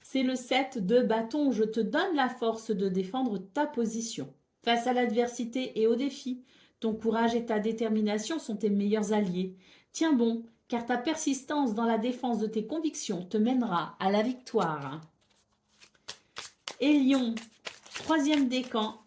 C'est le 7 de bâton. Je te donne la force de défendre ta position. Face à l'adversité et aux défis, ton courage et ta détermination sont tes meilleurs alliés. Tiens bon, car ta persistance dans la défense de tes convictions te mènera à la victoire. Et Lion, troisième décan.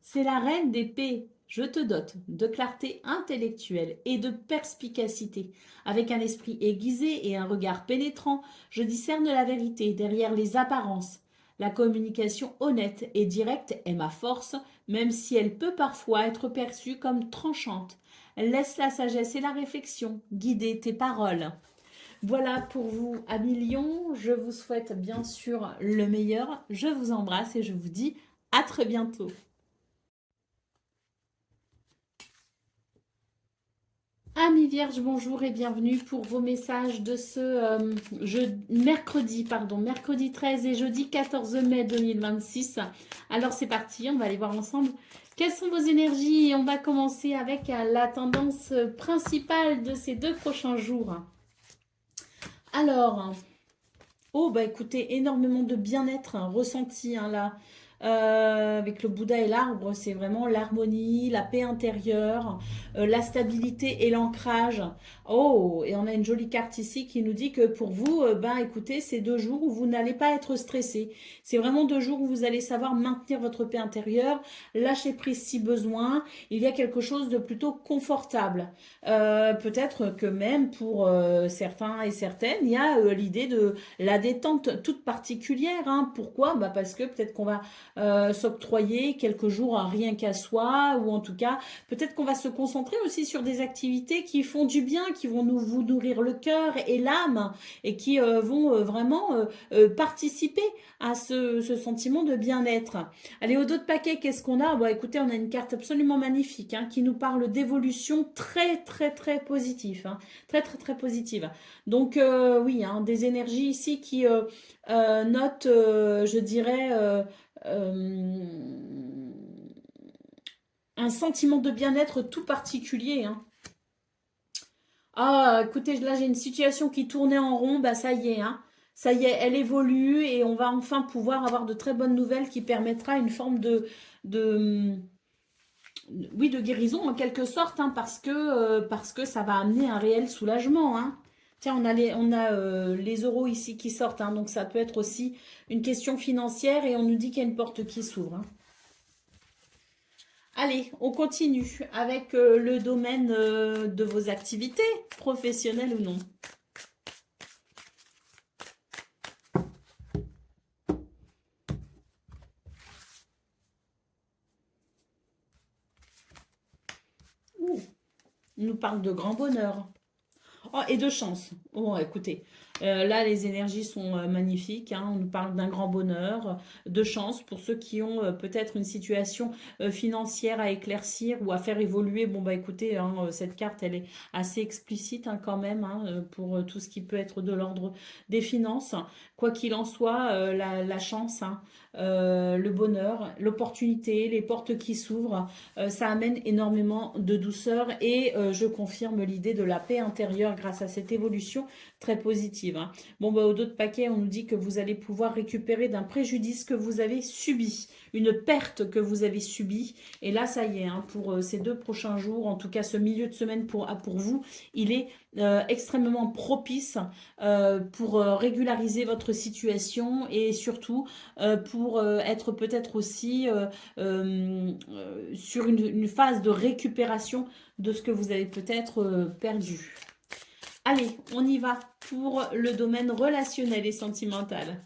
C'est la reine d'épée. Je te dote de clarté intellectuelle et de perspicacité. Avec un esprit aiguisé et un regard pénétrant, je discerne la vérité derrière les apparences. La communication honnête et directe est ma force, même si elle peut parfois être perçue comme tranchante. Laisse la sagesse et la réflexion guider tes paroles. Voilà pour vous, amis Lion. Je vous souhaite bien sûr le meilleur. Je vous embrasse et je vous dis à très bientôt. Amis Vierges, bonjour et bienvenue pour vos messages de ce mercredi 13 et jeudi 14 mai 2026. Alors c'est parti, on va aller voir ensemble quelles sont vos énergies et on va commencer avec la tendance principale de ces 2 prochains jours. Alors, oh bah écoutez, énormément de bien-être ressenti là. Avec le Bouddha et l'arbre, c'est vraiment l'harmonie, la paix intérieure, la stabilité et l'ancrage. Oh, et on a une jolie carte ici qui nous dit que pour vous, ben écoutez, c'est 2 jours où vous n'allez pas être stressé. C'est vraiment 2 jours où vous allez savoir maintenir votre paix intérieure, lâcher prise si besoin. Il y a quelque chose de plutôt confortable. Peut-être que même pour certains et certaines, il y a l'idée de la détente toute particulière. Hein. Pourquoi? Bah parce que peut-être qu'on va s'octroyer quelques jours à rien qu'à soi, ou en tout cas, peut-être qu'on va se concentrer aussi sur des activités qui font du bien, qui vont vous nourrir le cœur et l'âme, et qui vont vraiment participer à ce sentiment de bien-être. Allez, au dos de paquet, qu'est-ce qu'on a? Bon, écoutez, on a une carte absolument magnifique hein, qui nous parle d'évolution très, très, très positive. Hein, très, très, très positive. Donc, oui, hein, des énergies ici qui notent, je dirais, un sentiment de bien-être tout particulier. Hein. Ah, écoutez, là j'ai une situation qui tournait en rond, bah ça y est, hein. Ça y est, elle évolue et on va enfin pouvoir avoir de très bonnes nouvelles qui permettra une forme de, oui, de guérison en quelque sorte, hein, parce que ça va amener un réel soulagement. Hein. Tiens, on a les euros ici qui sortent, hein, donc ça peut être aussi une question financière et on nous dit qu'il y a une porte qui s'ouvre. Hein. Allez, on continue avec le domaine de vos activités, professionnelles ou non. Ouh, on nous parle de grand bonheur. Oh, et de chance. Oh, écoutez, là, les énergies sont magnifiques. Hein. On nous parle d'un grand bonheur, de chance pour ceux qui ont peut-être une situation financière à éclaircir ou à faire évoluer. Bon, bah écoutez, hein, cette carte, elle est assez explicite hein, quand même hein, pour tout ce qui peut être de l'ordre des finances. Quoi qu'il en soit, la chance, hein, le bonheur, l'opportunité, les portes qui s'ouvrent, ça amène énormément de douceur et je confirme l'idée de la paix intérieure grâce à cette évolution très positive. Hein. Bon, bah, au dos de paquet, on nous dit que vous allez pouvoir récupérer d'un préjudice que vous avez subi, une perte que vous avez subie. Et là, ça y est, hein, pour ces 2 prochains jours, en tout cas ce milieu de semaine pour vous, il est extrêmement propice pour régulariser votre situation et surtout pour être peut-être aussi sur une phase de récupération de ce que vous avez peut-être perdu. Allez, on y va pour le domaine relationnel et sentimental.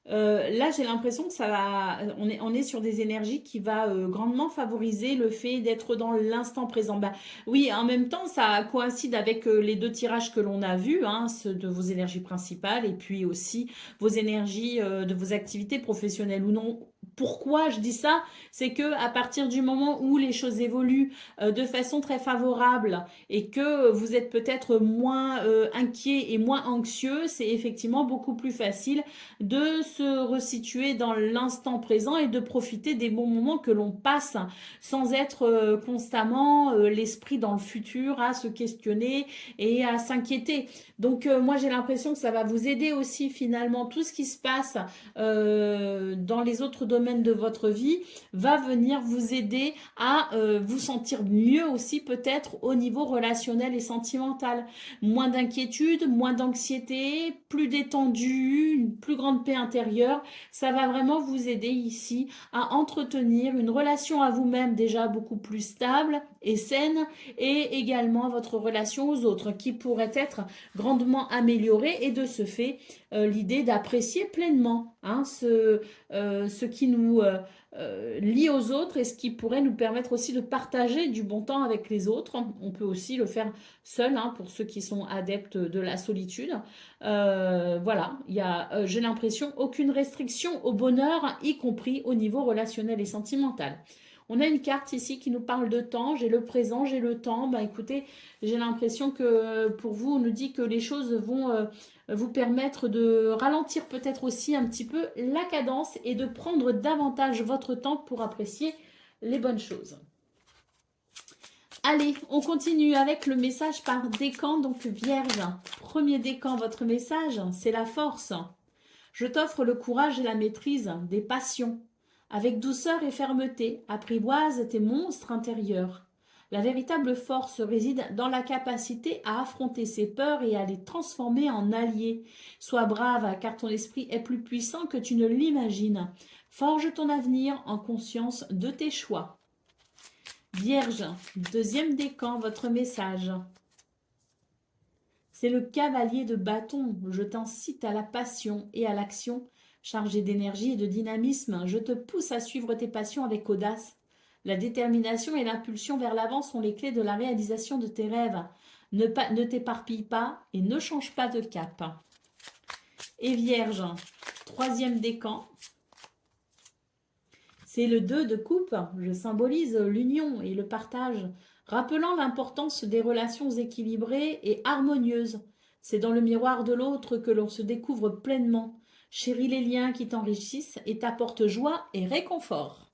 Là, j'ai l'impression que ça va. On est sur des énergies qui va grandement favoriser le fait d'être dans l'instant présent. Bah, oui, en même temps, ça coïncide avec les 2 tirages que l'on a vus, hein, ceux de vos énergies principales et puis aussi vos énergies de vos activités professionnelles ou non. Pourquoi je dis ça? C'est que à partir du moment où les choses évoluent de façon très favorable et que vous êtes peut-être moins inquiet et moins anxieux, c'est effectivement beaucoup plus facile de se resituer dans l'instant présent et de profiter des bons moments que l'on passe sans être constamment l'esprit dans le futur à se questionner et à s'inquiéter. Donc moi j'ai l'impression que ça va vous aider aussi finalement tout ce qui se passe dans les autres domaines domaines de votre vie va venir vous aider à vous sentir mieux aussi peut-être au niveau relationnel et sentimental. Moins d'inquiétude, moins d'anxiété, plus détendu, une plus grande paix intérieure. Ça va vraiment vous aider ici à entretenir une relation à vous-même déjà beaucoup plus stable et saine et également votre relation aux autres qui pourrait être grandement améliorée et de ce fait l'idée d'apprécier pleinement ce qui nous lie aux autres et ce qui pourrait nous permettre aussi de partager du bon temps avec les autres. On peut aussi le faire seul pour ceux qui sont adeptes de la solitude. Voilà, il y a, j'ai l'impression, aucune restriction au bonheur, y compris au niveau relationnel et sentimental. On a une carte ici qui nous parle de temps. J'ai le présent, j'ai le temps. Ben, écoutez, j'ai l'impression que pour vous, on nous dit que les choses vont vous permettre de ralentir peut-être aussi un petit peu la cadence et de prendre davantage votre temps pour apprécier les bonnes choses. Allez, on continue avec le message par décan, donc Vierge. Premier décan, votre message, c'est la force. Je t'offre le courage et la maîtrise des passions. Avec douceur et fermeté, apprivoise tes monstres intérieurs. La véritable force réside dans la capacité à affronter ses peurs et à les transformer en alliés. Sois brave, car ton esprit est plus puissant que tu ne l'imagines. Forge ton avenir en conscience de tes choix. Vierge, deuxième décan, votre message. C'est le cavalier de bâton. Je t'incite à la passion et à l'action. Chargé d'énergie et de dynamisme, je te pousse à suivre tes passions avec audace. La détermination et l'impulsion vers l'avant sont les clés de la réalisation de tes rêves. Ne t'éparpille pas et ne change pas de cap. Et Vierge, troisième décan. C'est le 2 de coupe. Je symbolise l'union et le partage, rappelant l'importance des relations équilibrées et harmonieuses. C'est dans le miroir de l'autre que l'on se découvre pleinement. Chéris les liens qui t'enrichissent et t'apportent joie et réconfort.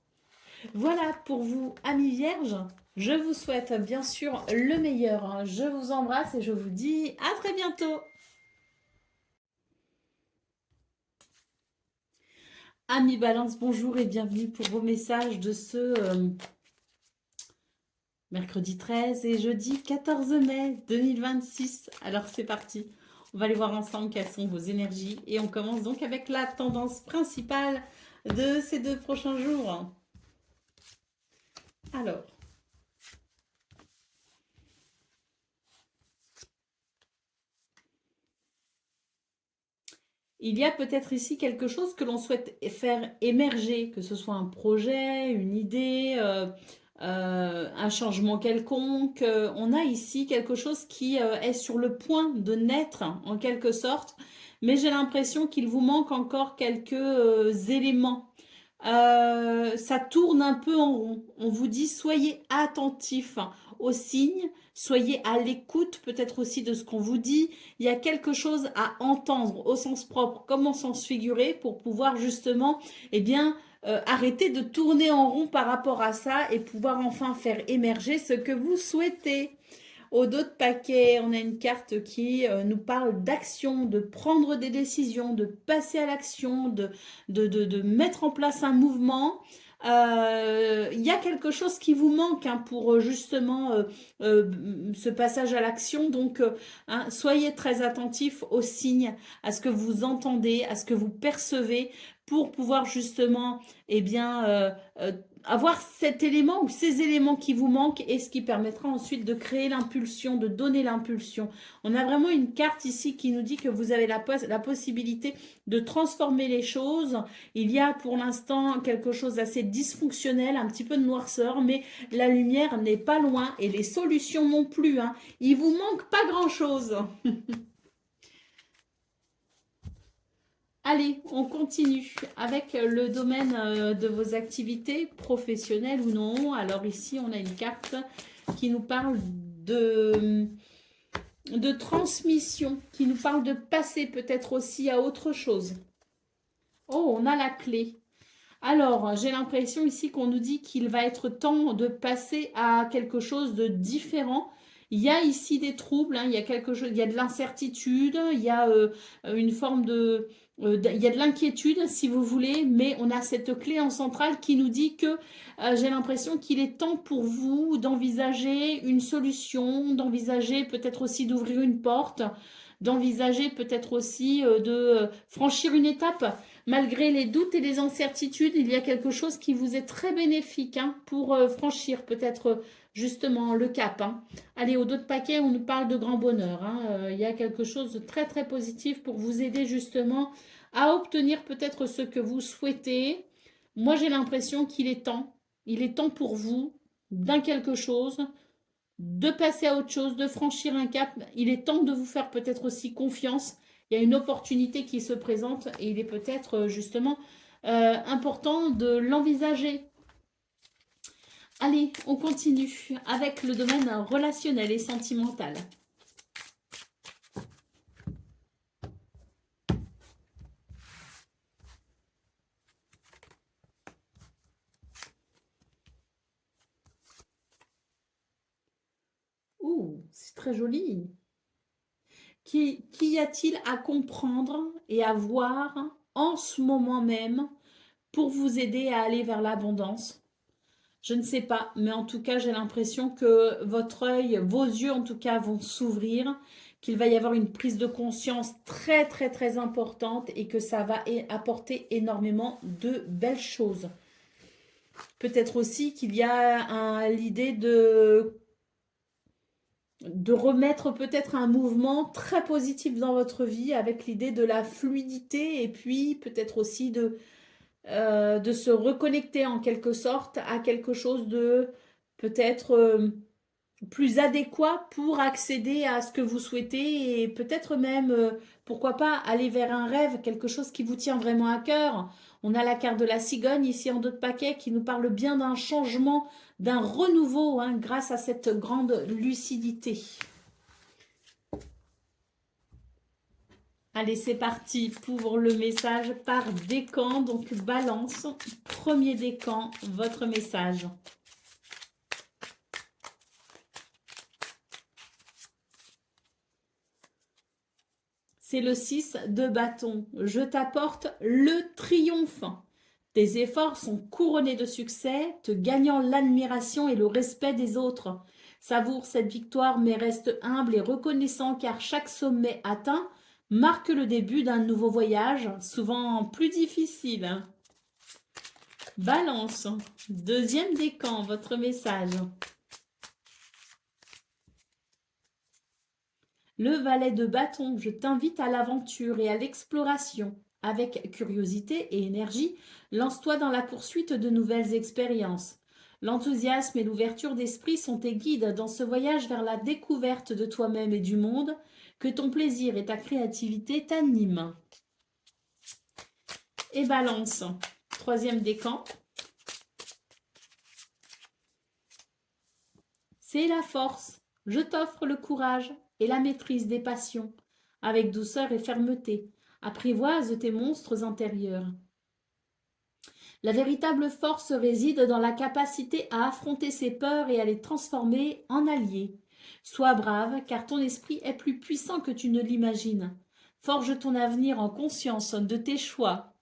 Voilà pour vous, amis vierges. Je vous souhaite bien sûr le meilleur. Je vous embrasse et je vous dis à très bientôt. Amis Balance, bonjour et bienvenue pour vos messages de ce mercredi 13 et jeudi 14 mai 2026. Alors c'est parti. On va aller voir ensemble quelles sont vos énergies. Et on commence donc avec la tendance principale de ces 2 prochains jours. Alors. Il y a peut-être ici quelque chose que l'on souhaite faire émerger, que ce soit un projet, une idée, un changement quelconque. On a ici quelque chose qui est sur le point de naître, en quelque sorte, mais j'ai l'impression qu'il vous manque encore quelques éléments. Ça tourne un peu en rond. On vous dit soyez attentifs aux signes, soyez à l'écoute peut-être aussi de ce qu'on vous dit. Il y a quelque chose à entendre au sens propre comme au sens figuré pour pouvoir justement arrêter de tourner en rond par rapport à ça et pouvoir enfin faire émerger ce que vous souhaitez. Au dos de paquet, on a une carte qui nous parle d'action, de prendre des décisions, de passer à l'action, de mettre en place un mouvement. Il y a quelque chose qui vous manque pour justement ce passage à l'action. Donc, soyez très attentifs aux signes, à ce que vous entendez, à ce que vous percevez pour pouvoir justement avoir cet élément ou ces éléments qui vous manquent et ce qui permettra ensuite de créer l'impulsion, de donner l'impulsion. On a vraiment une carte ici qui nous dit que vous avez la possibilité de transformer les choses. Il y a pour l'instant quelque chose d'assez dysfonctionnel, un petit peu de noirceur, mais la lumière n'est pas loin et les solutions non plus. Il vous manque pas grand-chose. Allez, on continue avec le domaine de vos activités professionnelles ou non. Alors ici, on a une carte qui nous parle de transmission, qui nous parle de passer peut-être aussi à autre chose. Oh, on a la clé. Alors, j'ai l'impression ici qu'on nous dit qu'il va être temps de passer à quelque chose de différent. Il y a ici des troubles, il y a quelque chose, il y a de l'incertitude, il y a une forme Il y a de l'inquiétude, si vous voulez, mais on a cette clé en centrale qui nous dit que j'ai l'impression qu'il est temps pour vous d'envisager une solution, d'envisager peut-être aussi d'ouvrir une porte, d'envisager peut-être aussi de franchir une étape. Malgré les doutes et les incertitudes, il y a quelque chose qui vous est très bénéfique hein, pour franchir peut-être justement le cap. Hein. Allez, au dos de paquet, on nous parle de grand bonheur. Hein. Il y a quelque chose de très très positif pour vous aider justement à obtenir peut-être ce que vous souhaitez. Moi, j'ai l'impression qu'il est temps. Il est temps pour vous d'un quelque chose, de passer à autre chose, de franchir un cap. Il est temps de vous faire peut-être aussi confiance. Il y a une opportunité qui se présente et il est peut-être justement important de l'envisager. Allez, on continue avec le domaine relationnel et sentimental. Ouh, c'est très joli. Qu'y a-t-il à comprendre et à voir en ce moment même pour vous aider à aller vers l'abondance? Je ne sais pas, mais en tout cas, j'ai l'impression que votre œil, vos yeux en tout cas, vont s'ouvrir, qu'il va y avoir une prise de conscience très, très, très importante et que ça va apporter énormément de belles choses. Peut-être aussi qu'il y a l'idée de remettre peut-être un mouvement très positif dans votre vie avec l'idée de la fluidité et puis peut-être aussi de se reconnecter en quelque sorte à quelque chose de peut-être plus adéquat pour accéder à ce que vous souhaitez et peut-être même, pourquoi pas, aller vers un rêve, quelque chose qui vous tient vraiment à cœur. On a la carte de la cigogne ici en dos de paquet qui nous parle bien d'un changement, d'un renouveau hein, grâce à cette grande lucidité. Allez, c'est parti pour le message par décan. Donc, balance, premier décan, votre message. C'est le 6 de bâton. Je t'apporte le triomphe. Tes efforts sont couronnés de succès, te gagnant l'admiration et le respect des autres. Savoure cette victoire mais reste humble et reconnaissant car chaque sommet atteint marque le début d'un nouveau voyage, souvent plus difficile. Balance, deuxième décan, votre message. Le valet de bâton, je t'invite à l'aventure et à l'exploration. Avec curiosité et énergie, lance-toi dans la poursuite de nouvelles expériences. L'enthousiasme et l'ouverture d'esprit sont tes guides dans ce voyage vers la découverte de toi-même et du monde. Que ton plaisir et ta créativité t'animent. Et balance, troisième décan. C'est la force. Je t'offre le courage et la maîtrise des passions. Avec douceur et fermeté, apprivoise tes monstres intérieurs. La véritable force réside dans la capacité à affronter ses peurs et à les transformer en alliés. Sois brave, car ton esprit est plus puissant que tu ne l'imagines. Forge ton avenir en conscience de tes choix.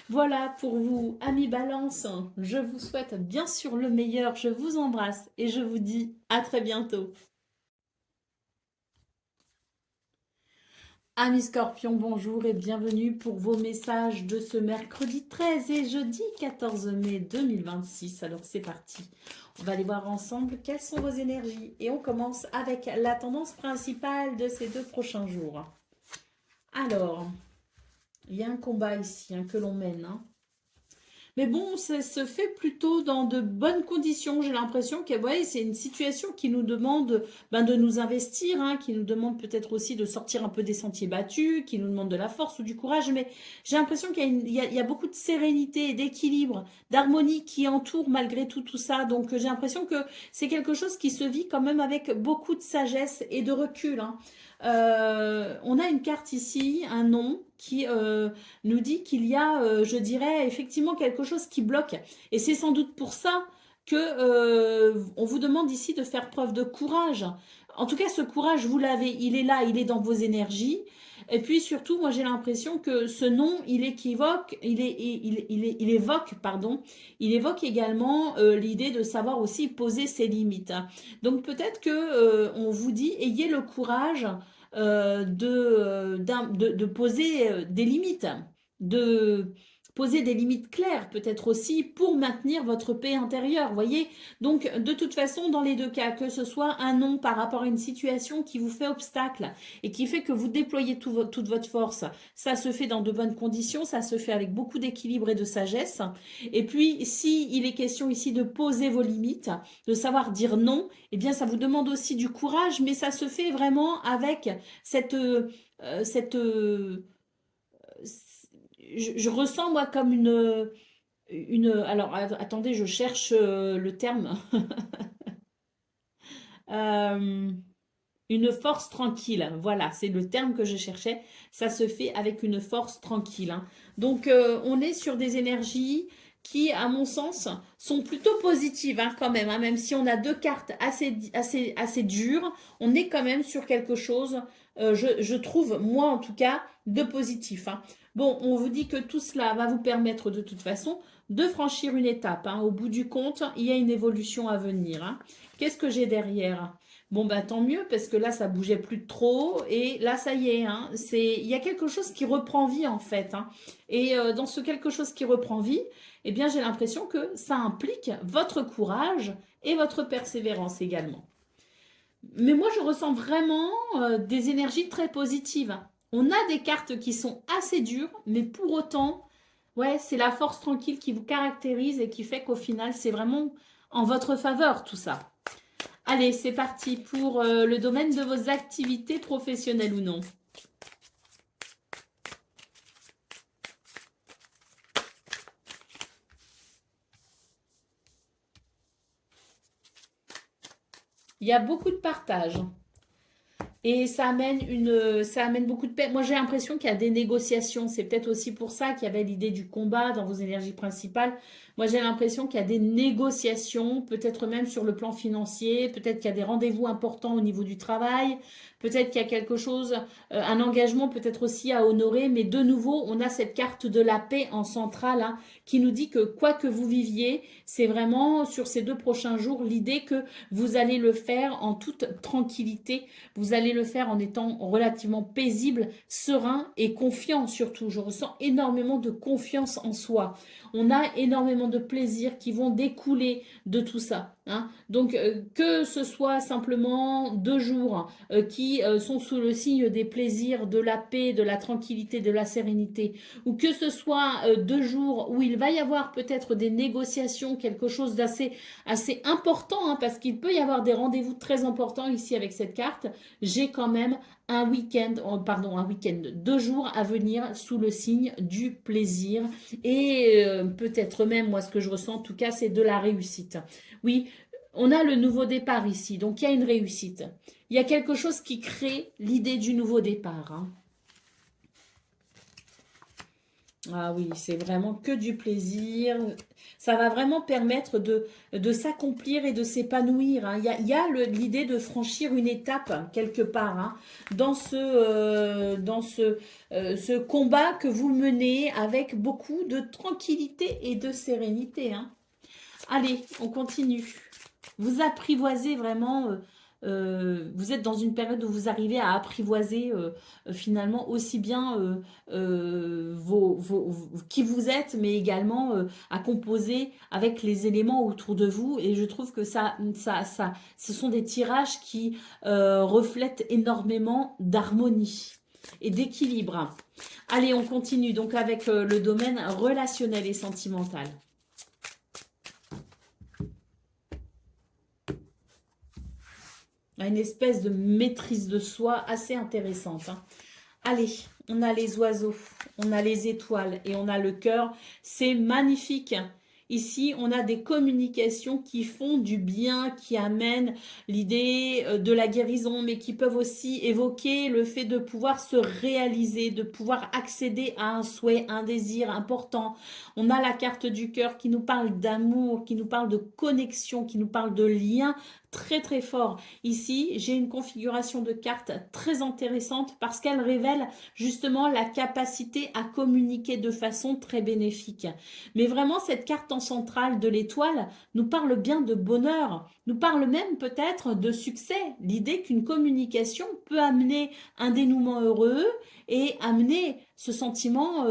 Voilà pour vous, amis Balance. Je vous souhaite bien sûr le meilleur. Je vous embrasse et je vous dis à très bientôt. Amis Scorpions, bonjour et bienvenue pour vos messages de ce mercredi 13 et jeudi 14 mai 2026. Alors c'est parti, on va aller voir ensemble quelles sont vos énergies et on commence avec la tendance principale de ces 2 prochains jours. Alors, il y a un combat ici que l'on mène. Mais bon, ça se fait plutôt dans de bonnes conditions. J'ai l'impression que ouais, c'est une situation qui nous demande de nous investir, qui nous demande peut-être aussi de sortir un peu des sentiers battus, qui nous demande de la force ou du courage. Mais j'ai l'impression qu'il y a beaucoup de sérénité, d'équilibre, d'harmonie qui entoure malgré tout ça. Donc j'ai l'impression que c'est quelque chose qui se vit quand même avec beaucoup de sagesse et de recul. On a une carte ici, un nom qui nous dit qu'il y a, je dirais, effectivement quelque chose qui bloque. Et c'est sans doute pour ça que on vous demande ici de faire preuve de courage. en tout cas, ce courage, vous l'avez, il est là, il est dans vos énergies. Et puis surtout, moi j'ai l'impression que ce nom, il évoque, pardon, il évoque également l'idée de savoir aussi poser ses limites. Donc peut-être que on vous dit, ayez le courage de poser des limites, de poser des limites claires, peut-être aussi pour maintenir votre paix intérieure, voyez. Donc, de toute façon, dans les deux cas, que ce soit un non par rapport à une situation qui vous fait obstacle et qui fait que vous déployez toute votre force, ça se fait dans de bonnes conditions, ça se fait avec beaucoup d'équilibre et de sagesse. Et puis, si il est question ici de poser vos limites, de savoir dire non, eh bien, ça vous demande aussi du courage, mais ça se fait vraiment avec cette je ressens moi comme alors attendez, je cherche le terme. Euh, une force tranquille, voilà, c'est le terme que je cherchais. Ça se fait avec une force tranquille, hein. Donc, on est sur des énergies qui, à mon sens, sont plutôt positives, hein, quand même, hein. Même si on a deux cartes assez dures, on est quand même sur quelque chose, je trouve, moi en tout cas, de positif, hein. Bon, on vous dit que tout cela va vous permettre de toute façon de franchir une étape, hein. Au bout du compte, il y a une évolution à venir, hein. Qu'est-ce que j'ai derrière? Bon, bah tant mieux, parce que là, ça bougeait plus de trop. Et là, ça y est, hein, il y a quelque chose qui reprend vie, en fait, hein. Et dans ce quelque chose qui reprend vie, eh bien, j'ai l'impression que ça implique votre courage et votre persévérance également. Mais moi, je ressens vraiment des énergies très positives. On a des cartes qui sont assez dures, mais pour autant, ouais, c'est la force tranquille qui vous caractérise et qui fait qu'au final, c'est vraiment en votre faveur, tout ça. Allez, c'est parti pour le domaine de vos activités professionnelles ou non. Il y a beaucoup de partage. Et ça amène beaucoup de paix. Moi, j'ai l'impression qu'il y a des négociations. C'est peut-être aussi pour ça qu'il y avait l'idée du combat dans vos énergies principales. Moi, j'ai l'impression qu'il y a des négociations, peut-être même sur le plan financier. Peut-être qu'il y a des rendez-vous importants au niveau du travail. Peut-être qu'il y a quelque chose, un engagement peut-être aussi à honorer. Mais de nouveau, on a cette carte de la paix en centrale, hein, qui nous dit que quoi que vous viviez, c'est vraiment sur ces 2 prochains jours l'idée que vous allez le faire en toute tranquillité. Vous allez le faire en étant relativement paisible, serein et confiant surtout. Je ressens énormément de confiance en soi. On a énormément de plaisirs qui vont découler de tout ça, hein. Donc, que ce soit simplement 2 jours qui sont sous le signe des plaisirs, de la paix, de la tranquillité, de la sérénité, ou que ce soit 2 jours où il va y avoir peut-être des négociations, quelque chose assez important, hein, parce qu'il peut y avoir des rendez-vous très importants ici avec cette carte. J'ai quand même un week-end, pardon, un week-end, 2 jours à venir sous le signe du plaisir. Et peut-être même, moi, ce que je ressens, en tout cas, c'est de la réussite. Oui, on a le nouveau départ ici, donc il y a une réussite. Il y a quelque chose qui crée l'idée du nouveau départ, hein. Ah oui, c'est vraiment que du plaisir. Ça va vraiment permettre de s'accomplir et de s'épanouir, hein. Il y a l'idée de franchir une étape quelque part, hein, ce combat que vous menez avec beaucoup de tranquillité et de sérénité, hein. Allez, on continue. Vous apprivoisez vraiment, vous êtes dans une période où vous arrivez à apprivoiser finalement aussi bien qui vous êtes, mais également à composer avec les éléments autour de vous. Et je trouve que ce sont des tirages qui reflètent énormément d'harmonie et d'équilibre. Allez, on continue donc avec le domaine relationnel et sentimental. Une espèce de maîtrise de soi assez intéressante, hein. Allez, on a les oiseaux, on a les étoiles et on a le cœur. C'est magnifique. Ici, on a des communications qui font du bien, qui amènent l'idée de la guérison, mais qui peuvent aussi évoquer le fait de pouvoir se réaliser, de pouvoir accéder à un souhait, un désir important. On a la carte du cœur qui nous parle d'amour, qui nous parle de connexion, qui nous parle de lien très très fort. Ici, j'ai une configuration de carte très intéressante parce qu'elle révèle justement la capacité à communiquer de façon très bénéfique. Mais vraiment, cette carte en centrale de l'étoile nous parle bien de bonheur, nous parle même peut-être de succès. L'idée qu'une communication peut amener un dénouement heureux et amener ce sentiment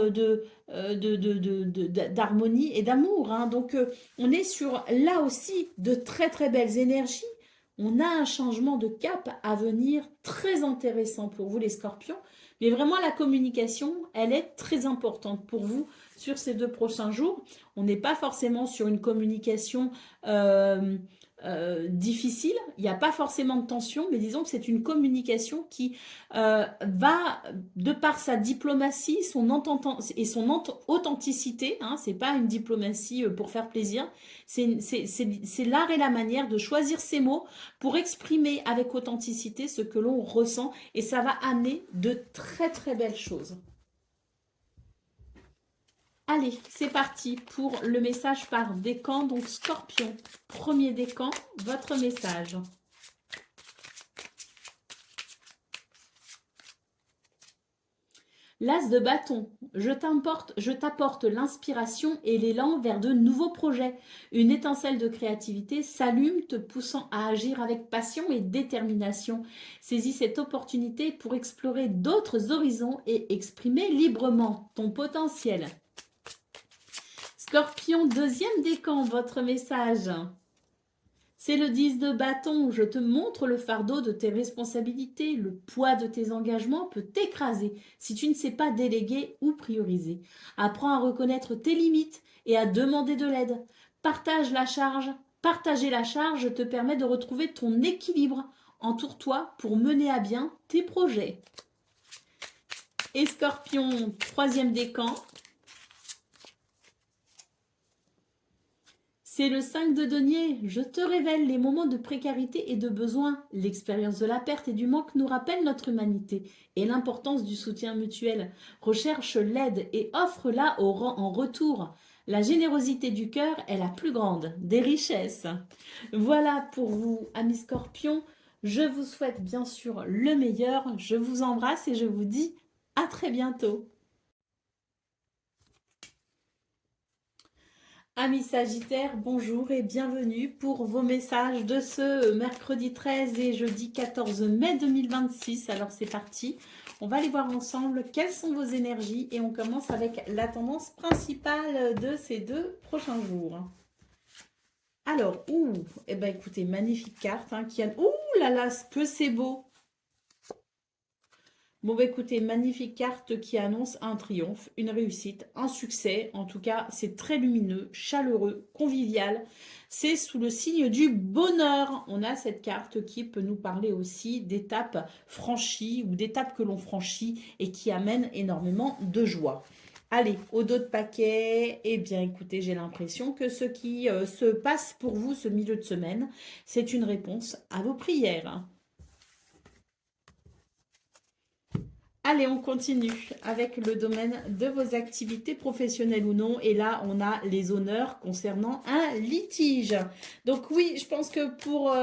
d'harmonie et d'amour. Hein. Donc, on est sur là aussi de très très belles énergies. On a un changement de cap à venir très intéressant pour vous les scorpions. Mais vraiment, la communication, elle est très importante pour vous sur ces 2 prochains jours. On n'est pas forcément sur une communication difficile. Il n'y a pas forcément de tension, mais disons que c'est une communication qui va, de par sa diplomatie et son authenticité, hein, c'est pas une diplomatie pour faire plaisir, c'est l'art et la manière de choisir ses mots pour exprimer avec authenticité ce que l'on ressent et ça va amener de très très belles choses. Allez, c'est parti pour le message par décan. Donc, Scorpion, premier décan, votre message. L'as de bâton, je t'apporte l'inspiration et l'élan vers de nouveaux projets. Une étincelle de créativité s'allume, te poussant à agir avec passion et détermination. Saisis cette opportunité pour explorer d'autres horizons et exprimer librement ton potentiel. Scorpion, deuxième décan, votre message. C'est le 10 de bâton. Je te montre le fardeau de tes responsabilités. Le poids de tes engagements peut t'écraser si tu ne sais pas déléguer ou prioriser. Apprends à reconnaître tes limites et à demander de l'aide. Partager la charge te permet de retrouver ton équilibre. Entoure-toi pour mener à bien tes projets. Et Scorpion, troisième décan. C'est le 5 de denier. Je te révèle les moments de précarité et de besoin. L'expérience de la perte et du manque nous rappelle notre humanité et l'importance du soutien mutuel. Recherche l'aide et offre-la en retour. La générosité du cœur est la plus grande des richesses. Voilà pour vous, amis scorpions. Je vous souhaite bien sûr le meilleur. Je vous embrasse et je vous dis à très bientôt. Amis Sagittaires, bonjour et bienvenue pour vos messages de ce mercredi 13 et jeudi 14 mai 2026. Alors c'est parti, on va aller voir ensemble quelles sont vos énergies et on commence avec la tendance principale de ces 2 prochains jours. Alors, eh ben écoutez, magnifique carte, hein, qui a... Ouh là là, ce que c'est beau! Bon, bah écoutez, magnifique carte qui annonce un triomphe, une réussite, un succès. En tout cas, c'est très lumineux, chaleureux, convivial. C'est sous le signe du bonheur. On a cette carte qui peut nous parler aussi d'étapes franchies ou d'étapes que l'on franchit et qui amènent énormément de joie. Allez, au dos de paquet, eh bien écoutez, j'ai l'impression que ce qui se passe pour vous ce milieu de semaine, c'est une réponse à vos prières. Allez, on continue avec le domaine de vos activités professionnelles ou non. Et là, on a les honneurs concernant un litige. Donc oui, je pense que pour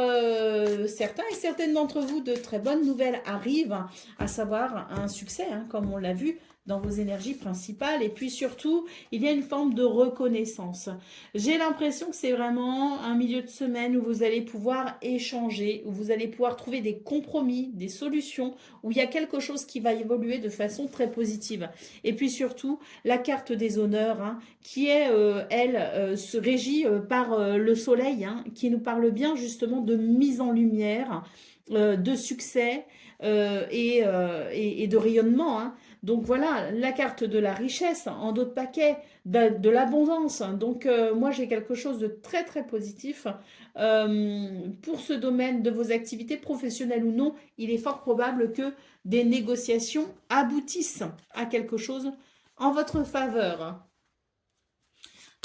certains et certaines d'entre vous, de très bonnes nouvelles arrivent, à savoir un succès, hein, comme on l'a vu dans vos énergies principales. Et puis surtout, il y a une forme de reconnaissance. J'ai l'impression que c'est vraiment un milieu de semaine où vous allez pouvoir échanger, où vous allez pouvoir trouver des compromis, des solutions, où il y a quelque chose qui va évoluer de façon très positive. Et puis surtout, la carte des honneurs, hein, qui est, elle, se régit par le soleil, hein, qui nous parle bien justement de mise en lumière, de succès et de rayonnement. Hein. Donc voilà, la carte de la richesse, en d'autres paquets, de l'abondance. Donc moi, j'ai quelque chose de très très positif. Pour ce domaine de vos activités professionnelles ou non, il est fort probable que des négociations aboutissent à quelque chose en votre faveur.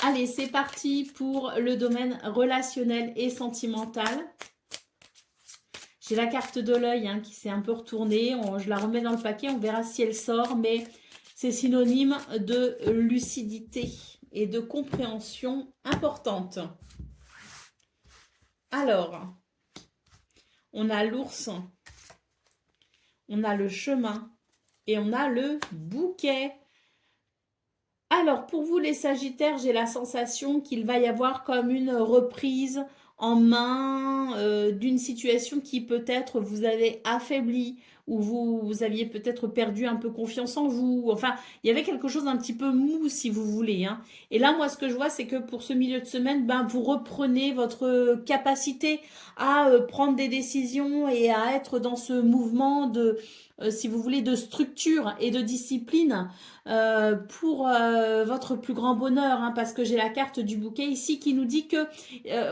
Allez, c'est parti pour le domaine relationnel et sentimental. J'ai la carte de l'œil, hein, qui s'est un peu retournée. Je la remets dans le paquet, on verra si elle sort, mais c'est synonyme de lucidité et de compréhension importante. Alors, on a l'ours, on a le chemin et on a le bouquet. Alors, pour vous les Sagittaires, j'ai la sensation qu'il va y avoir comme une reprise en main d'une situation qui peut-être vous avait affaibli ou vous aviez peut-être perdu un peu confiance en vous. Enfin, il y avait quelque chose d'un petit peu mou, si vous voulez, hein. Et là, moi, ce que je vois, c'est que pour ce milieu de semaine, ben, vous reprenez votre capacité à prendre des décisions et à être dans ce mouvement de, si vous voulez, de structure et de discipline pour votre plus grand bonheur, hein, parce que j'ai la carte du bouquet ici qui nous dit que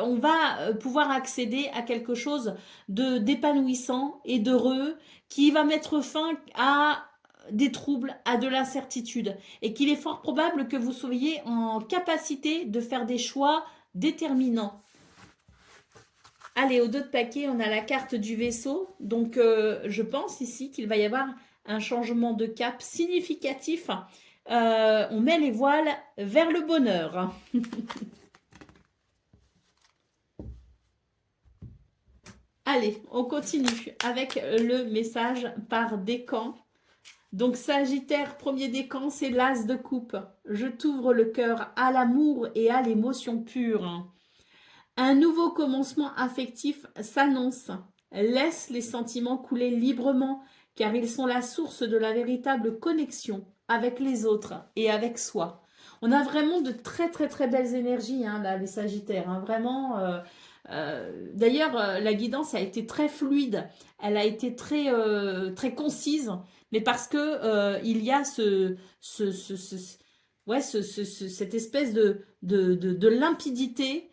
on va pouvoir accéder à quelque chose de d'épanouissant et d'heureux qui va mettre fin à des troubles, à de l'incertitude et qu'il est fort probable que vous soyez en capacité de faire des choix déterminants. Allez, au dos de paquet, on a la carte du vaisseau. Donc, je pense ici qu'il va y avoir un changement de cap significatif. On met les voiles vers le bonheur. Allez, on continue avec le message par décan. Donc, Sagittaire, premier décan, c'est l'as de coupe. Je t'ouvre le cœur à l'amour et à l'émotion pure. Un nouveau commencement affectif s'annonce. Laisse les sentiments couler librement, car ils sont la source de la véritable connexion avec les autres et avec soi. On a vraiment de très très très belles énergies, hein, là, les Sagittaires, hein, vraiment. D'ailleurs, la guidance a été très fluide, elle a été très très concise, mais parce que il y a ouais, cette espèce de limpidité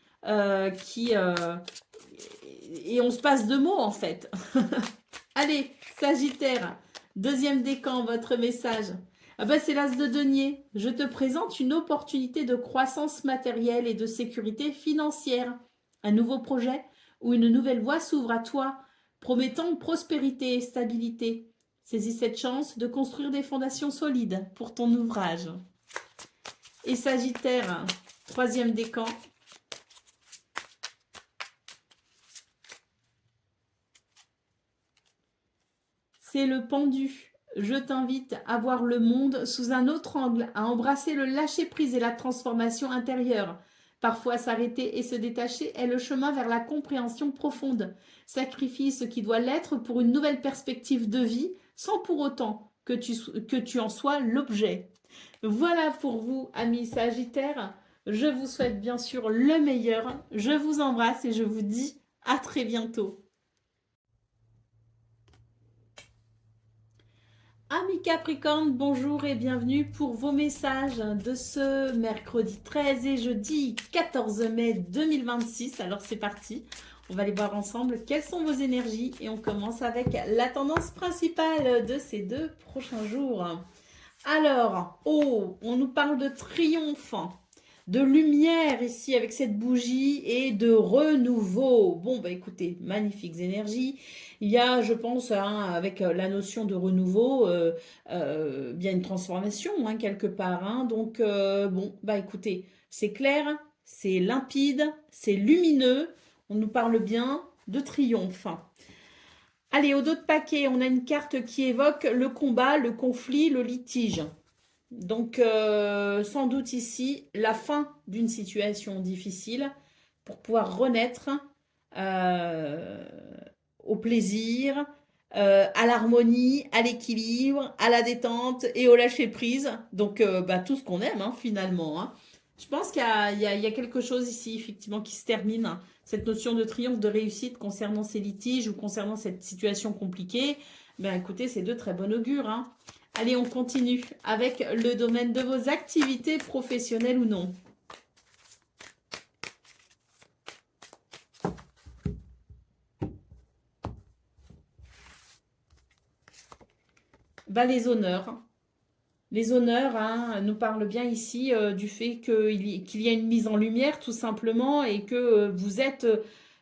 qui et on se passe de mots en fait. Allez, Sagittaire, deuxième décan, votre message. Ah ben, c'est l'as de denier. Je te présente une opportunité de croissance matérielle et de sécurité financière. Un nouveau projet ou une nouvelle voie s'ouvre à toi, promettant prospérité et stabilité. Saisis cette chance de construire des fondations solides pour ton ouvrage. Et Sagittaire, troisième décan. C'est le pendu. Je t'invite à voir le monde sous un autre angle, à embrasser le lâcher-prise et la transformation intérieure. Parfois, s'arrêter et se détacher est le chemin vers la compréhension profonde. Sacrifie ce qui doit l'être pour une nouvelle perspective de vie, sans pour autant que tu en sois l'objet. Voilà pour vous, amis Sagittaires. Je vous souhaite bien sûr le meilleur. Je vous embrasse et je vous dis à très bientôt. Amis Capricorne, bonjour et bienvenue pour vos messages de ce mercredi 13 et jeudi 14 mai 2026. Alors c'est parti, on va aller voir ensemble quelles sont vos énergies et on commence avec la tendance principale de ces 2 prochains jours. Alors, oh, on nous parle de triomphe, de lumière ici avec cette bougie et de renouveau. Bon, bah écoutez, magnifiques énergies. Il y a, je pense, hein, avec la notion de renouveau, bien une transformation, hein, quelque part, hein. Donc, bon, bah écoutez, c'est clair, c'est limpide, c'est lumineux. On nous parle bien de triomphe. Allez, au dos de paquet, on a une carte qui évoque le combat, le conflit, le litige. Donc, sans doute ici, la fin d'une situation difficile pour pouvoir renaître au plaisir, à l'harmonie, à l'équilibre, à la détente et au lâcher-prise. Donc, bah, tout ce qu'on aime, hein, finalement, hein. Je pense qu'il y a quelque chose ici, effectivement, qui se termine, hein. Cette notion de triomphe, de réussite concernant ces litiges ou concernant cette situation compliquée. Ben, écoutez, c'est de très bon augure, hein. Allez, on continue avec le domaine de vos activités professionnelles ou non. Ben, les honneurs. Les honneurs, hein, nous parlent bien ici du fait qu'il y a une mise en lumière tout simplement et que vous êtes,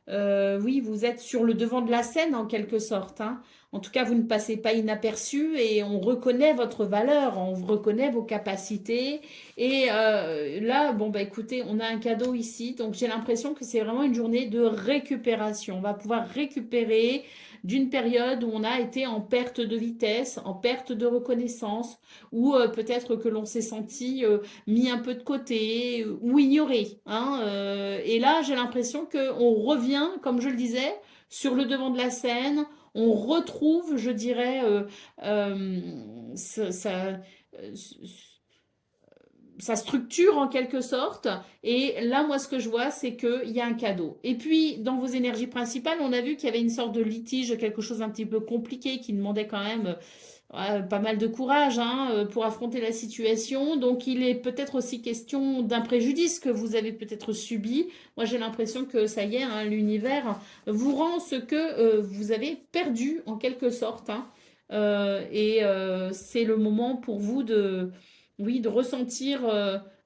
oui, vous êtes sur le devant de la scène en quelque sorte, hein. En tout cas, vous ne passez pas inaperçu et on reconnaît votre valeur, on reconnaît vos capacités. Et là, bon, bah écoutez, on a un cadeau ici. Donc, j'ai l'impression que c'est vraiment une journée de récupération. On va pouvoir récupérer d'une période où on a été en perte de vitesse, en perte de reconnaissance, ou peut-être que l'on s'est senti mis un peu de côté ou ignoré, hein. Et là, j'ai l'impression qu'on revient, comme je le disais, sur le devant de la scène. On retrouve, je dirais, euh, sa, sa- euh, sa structure en quelque sorte. Et là, moi, ce que je vois, c'est qu'il y a un cadeau. Et puis, dans vos énergies principales, on a vu qu'il y avait une sorte de litige, quelque chose un petit peu compliqué qui demandait quand même pas mal de courage, hein, pour affronter la situation. Donc, il est peut-être aussi question d'un préjudice que vous avez peut-être subi. Moi, j'ai l'impression que ça y est, hein, l'univers vous rend ce que vous avez perdu en quelque sorte, hein. C'est le moment pour vous de, oui, de ressentir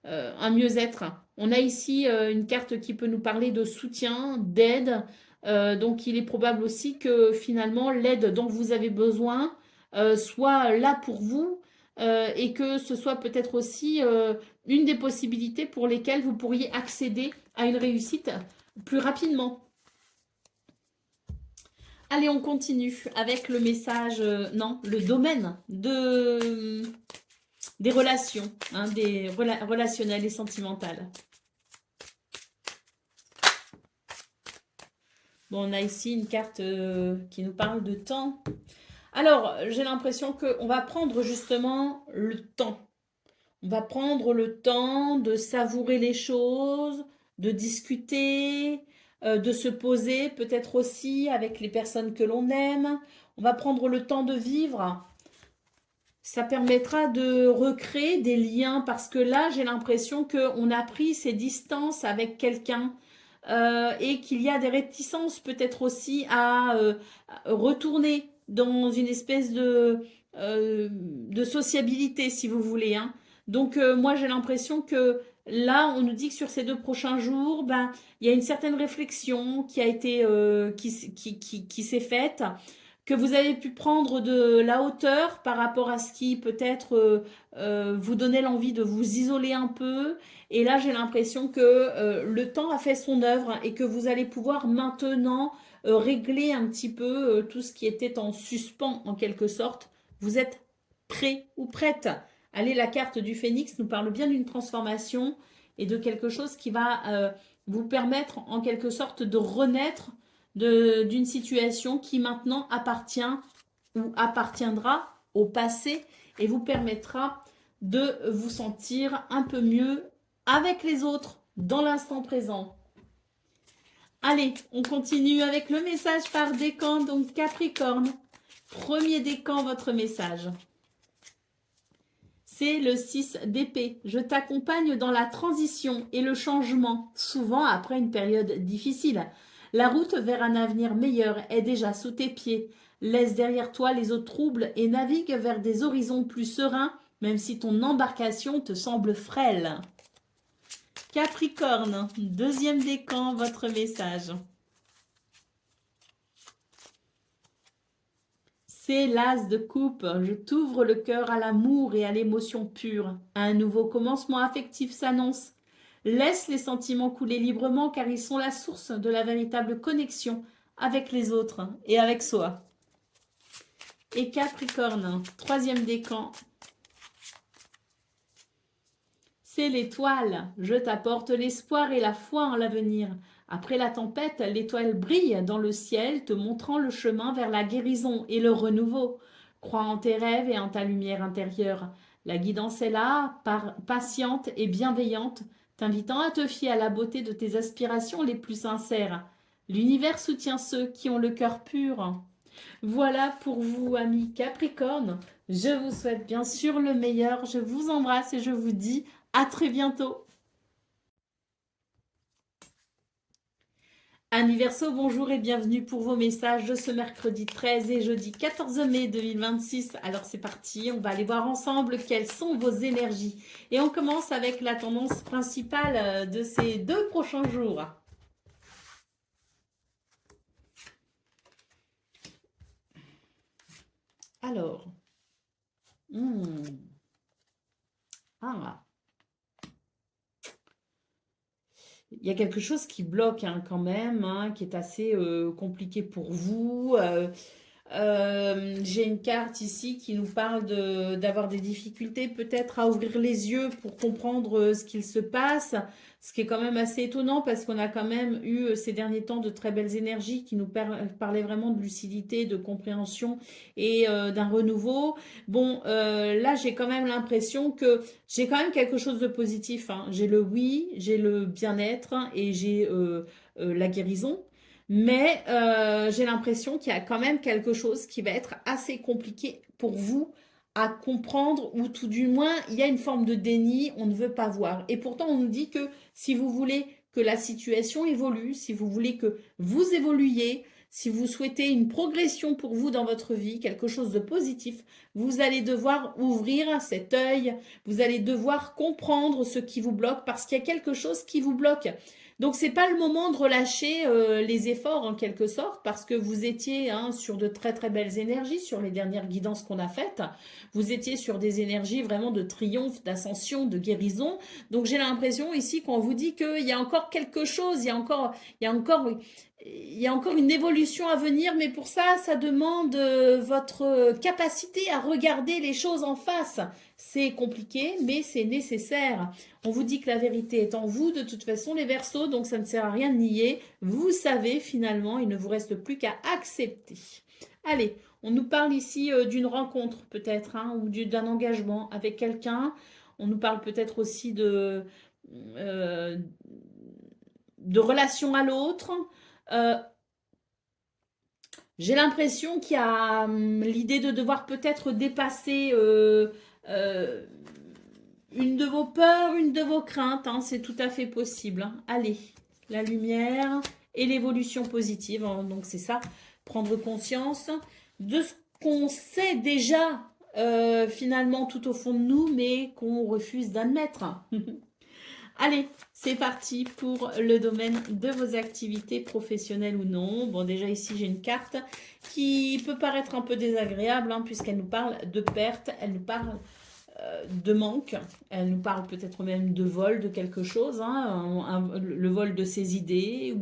un mieux-être. On a ici une carte qui peut nous parler de soutien, d'aide. Donc, il est probable aussi que finalement, l'aide dont vous avez besoin soit là pour vous et que ce soit peut-être aussi une des possibilités pour lesquelles vous pourriez accéder à une réussite plus rapidement. Allez, on continue avec le message, non, le domaine des relations, hein, des relationnelles et sentimentales. Bon, on a ici une carte qui nous parle de temps. Alors, j'ai l'impression qu'on va prendre justement le temps. On va prendre le temps de savourer les choses, de discuter, de se poser peut-être aussi avec les personnes que l'on aime. On va prendre le temps de vivre. Ça permettra de recréer des liens parce que là, j'ai l'impression qu'on a pris ces distances avec quelqu'un et qu'il y a des réticences peut-être aussi à retourner dans une espèce de sociabilité, si vous voulez, hein. Donc, moi, j'ai l'impression que là, on nous dit que sur ces 2 prochains jours, ben, il y a une certaine réflexion qui a été, qui s'est faite, que vous avez pu prendre de la hauteur par rapport à ce qui peut-être vous donnait l'envie de vous isoler un peu. Et là, j'ai l'impression que le temps a fait son œuvre et que vous allez pouvoir maintenant régler un petit peu tout ce qui était en suspens en quelque sorte. Vous êtes prêt ou prête. Allez, la carte du phénix nous parle bien d'une transformation et de quelque chose qui va vous permettre en quelque sorte de renaître d'une situation qui maintenant appartient ou appartiendra au passé et vous permettra de vous sentir un peu mieux avec les autres dans l'instant présent. Allez, on continue avec le message par décan, donc Capricorne. Premier décan, votre message. C'est le 6 d'épée. Je t'accompagne dans la transition et le changement, souvent après une période difficile. La route vers un avenir meilleur est déjà sous tes pieds. Laisse derrière toi les eaux troubles et navigue vers des horizons plus sereins, même si ton embarcation te semble frêle. Capricorne, deuxième décan, votre message. C'est l'as de coupe. Je t'ouvre le cœur à l'amour et à l'émotion pure. Un nouveau commencement affectif s'annonce. Laisse les sentiments couler librement car ils sont la source de la véritable connexion avec les autres et avec soi. Et Capricorne, troisième décan. C'est l'étoile. Je t'apporte l'espoir et la foi en l'avenir. Après la tempête, l'étoile brille dans le ciel, te montrant le chemin vers la guérison et le renouveau. Crois en tes rêves et en ta lumière intérieure. La guidance est là, patiente et bienveillante, t'invitant à te fier à la beauté de tes aspirations les plus sincères. L'univers soutient ceux qui ont le cœur pur. Voilà pour vous, amis Capricorne. Je vous souhaite bien sûr le meilleur. Je vous embrasse et je vous dis à très bientôt. Amis Verseau, bonjour et bienvenue pour vos messages de ce mercredi 13 et jeudi 14 mai 2026. Alors c'est parti, on va aller voir ensemble quelles sont vos énergies. Et on commence avec la tendance principale de ces 2 prochains jours. Alors, hmm, ah, il y a quelque chose qui bloque hein, quand même, hein, qui est assez compliqué pour vous. J'ai une carte ici qui nous parle d'avoir des difficultés peut-être à ouvrir les yeux pour comprendre ce qu'il se passe, ce qui est quand même assez étonnant parce qu'on a quand même eu ces derniers temps de très belles énergies qui nous parlaient vraiment de lucidité, de compréhension et d'un renouveau. Bon, là j'ai quand même l'impression que j'ai quand même quelque chose de positif, hein. J'ai le oui, j'ai le bien-être et j'ai la guérison. Mais j'ai l'impression qu'il y a quand même quelque chose qui va être assez compliqué pour vous à comprendre, ou tout du moins, il y a une forme de déni, on ne veut pas voir. Et pourtant, on nous dit que si vous voulez que la situation évolue, si vous voulez que vous évoluiez, si vous souhaitez une progression pour vous dans votre vie, quelque chose de positif, vous allez devoir ouvrir cet œil, vous allez devoir comprendre ce qui vous bloque, parce qu'il y a quelque chose qui vous bloque. Donc, c'est pas le moment de relâcher les efforts en quelque sorte parce que vous étiez hein, sur de très très belles énergies sur les dernières guidances qu'on a faites. Vous étiez sur des énergies vraiment de triomphe, d'ascension, de guérison. Donc, j'ai l'impression ici qu'on vous dit qu'il y a encore quelque chose, il y a encore, il y a encore une évolution à venir, mais pour ça, ça demande votre capacité à regarder les choses en face. C'est compliqué, mais c'est nécessaire. On vous dit que la vérité est en vous, de toute façon, les Verseaux, donc ça ne sert à rien de nier. Vous savez, finalement, il ne vous reste plus qu'à accepter. Allez, on nous parle ici d'une rencontre, peut-être, hein, ou d'un engagement avec quelqu'un. On nous parle peut-être aussi euh, de relation à l'autre. Euh, J'ai l'impression qu'il y a l'idée de devoir peut-être dépasser euh, une de vos peurs, une de vos craintes, hein, c'est tout à fait possible, hein. Allez, la lumière et l'évolution positive, hein, donc c'est ça, prendre conscience de ce qu'on sait déjà finalement tout au fond de nous, mais qu'on refuse d'admettre. Allez, c'est parti pour le domaine de vos activités professionnelles ou non. Bon, déjà ici, j'ai une carte qui peut paraître un peu désagréable, hein, puisqu'elle nous parle de perte, elle nous parle de manque, elle nous parle peut-être même de vol de quelque chose, hein, le vol de ses idées.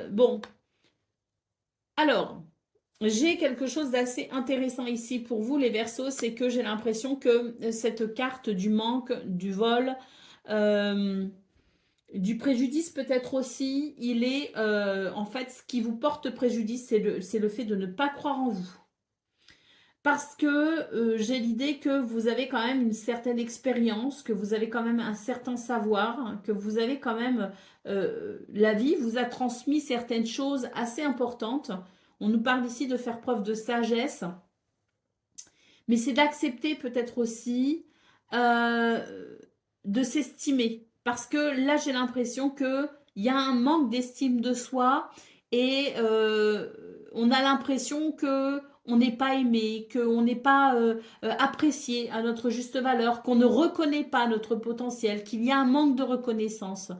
Bon, alors, j'ai quelque chose d'assez intéressant ici pour vous, les Verseaux, c'est que j'ai l'impression que cette carte du manque, du vol, euh, du préjudice peut-être aussi, il est en fait ce qui vous porte préjudice, c'est le fait de ne pas croire en vous. Parce que j'ai l'idée que vous avez quand même une certaine expérience, que vous avez quand même un certain savoir, hein, que vous avez quand même... la vie vous a transmis certaines choses assez importantes. On nous parle ici de faire preuve de sagesse, mais c'est d'accepter peut-être aussi de s'estimer. Parce que là, j'ai l'impression qu'il y a un manque d'estime de soi et on a l'impression que on n'est pas aimé, qu'on n'est pas apprécié à notre juste valeur, qu'on ne reconnaît pas notre potentiel, qu'il y a un manque de reconnaissance.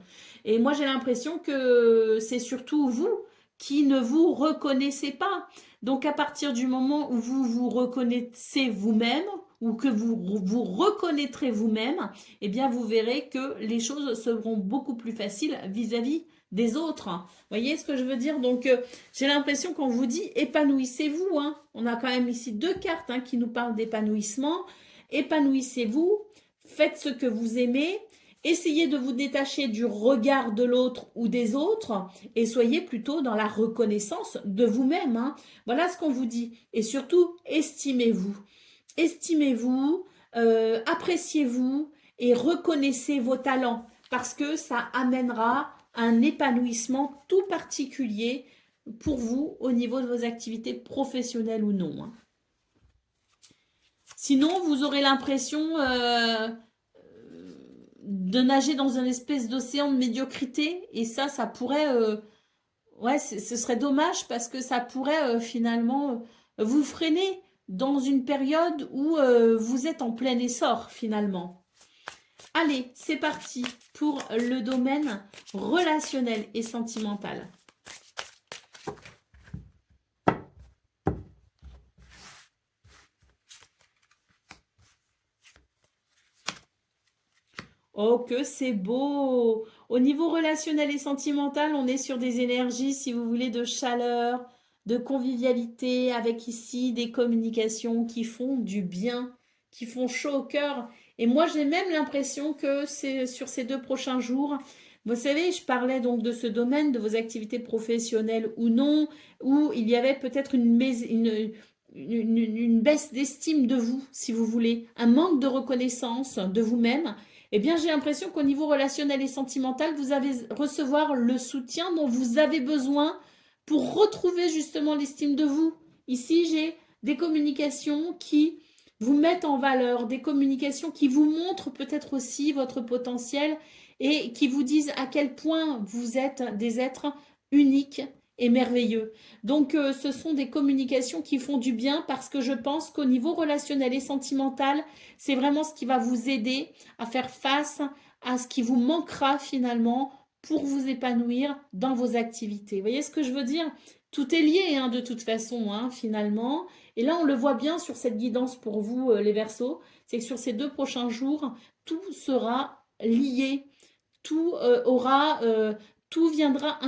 Et moi, j'ai l'impression que c'est surtout vous qui ne vous reconnaissez pas. Donc, à partir du moment où vous vous reconnaissez vous-même, ou que vous vous reconnaîtrez vous-même, eh bien, vous verrez que les choses seront beaucoup plus faciles vis-à-vis des autres. Vous voyez ce que je veux dire? Donc, j'ai l'impression qu'on vous dit épanouissez-vous, hein. On a quand même ici deux cartes hein, qui nous parlent d'épanouissement. Épanouissez-vous, faites ce que vous aimez, essayez de vous détacher du regard de l'autre ou des autres et soyez plutôt dans la reconnaissance de vous-même, hein. Voilà ce qu'on vous dit. Et surtout, estimez-vous. Estimez-vous, appréciez-vous et reconnaissez vos talents parce que ça amènera un épanouissement tout particulier pour vous au niveau de vos activités professionnelles ou non, hein. Sinon, vous aurez l'impression de nager dans une espèce d'océan de médiocrité et ça pourrait... ouais, ce serait dommage parce que ça pourrait finalement vous freiner dans une période où vous êtes en plein essor finalement. Allez, c'est parti pour le domaine relationnel et sentimental. Oh, que c'est beau! Au niveau relationnel et sentimental, on est sur des énergies, si vous voulez, de chaleur, de convivialité, avec ici des communications qui font du bien, qui font chaud au cœur. Et moi, j'ai même l'impression que c'est sur ces 2 prochains jours. Vous savez, je parlais donc de ce domaine, de vos activités professionnelles ou non, où il y avait peut-être une baisse d'estime de vous, si vous voulez, un manque de reconnaissance de vous-même. Eh bien, j'ai l'impression qu'au niveau relationnel et sentimental, vous allez recevoir le soutien dont vous avez besoin pour retrouver justement l'estime de vous. Ici, j'ai des communications qui vous mettent en valeur, des communications qui vous montrent peut-être aussi votre potentiel et qui vous disent à quel point vous êtes des êtres uniques et merveilleux. Donc, ce sont des communications qui font du bien parce que je pense qu'au niveau relationnel et sentimental, c'est vraiment ce qui va vous aider à faire face à ce qui vous manquera finalement pour vous épanouir dans vos activités. Vous voyez ce que je veux dire? Tout est lié hein, de toute façon finalement. Et là, on le voit bien sur cette guidance pour vous, les Verseaux, c'est que sur ces 2 prochains jours, tout sera lié, tout tout viendra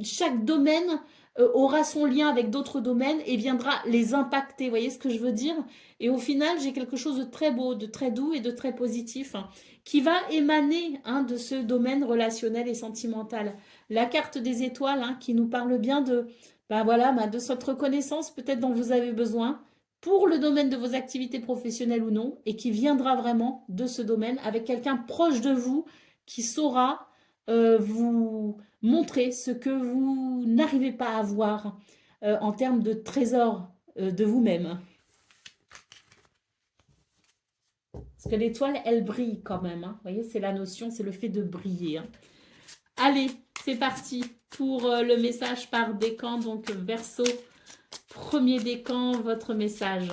chaque domaine aura son lien avec d'autres domaines et viendra les impacter. Vous voyez ce que je veux dire? Et au final, j'ai quelque chose de très beau, de très doux et de très positif qui va émaner de ce domaine relationnel et sentimental. La carte des étoiles qui nous parle bien de, ben voilà, de cette reconnaissance peut-être dont vous avez besoin pour le domaine de vos activités professionnelles ou non, et qui viendra vraiment de ce domaine avec quelqu'un proche de vous qui saura vous montrer ce que vous n'arrivez pas à voir en termes de trésor de vous-même. Parce que l'étoile, elle brille quand même. Vous voyez, c'est la notion, c'est le fait de briller. Allez, c'est parti pour le message par décan. Donc, Verseau, premier décan, votre message.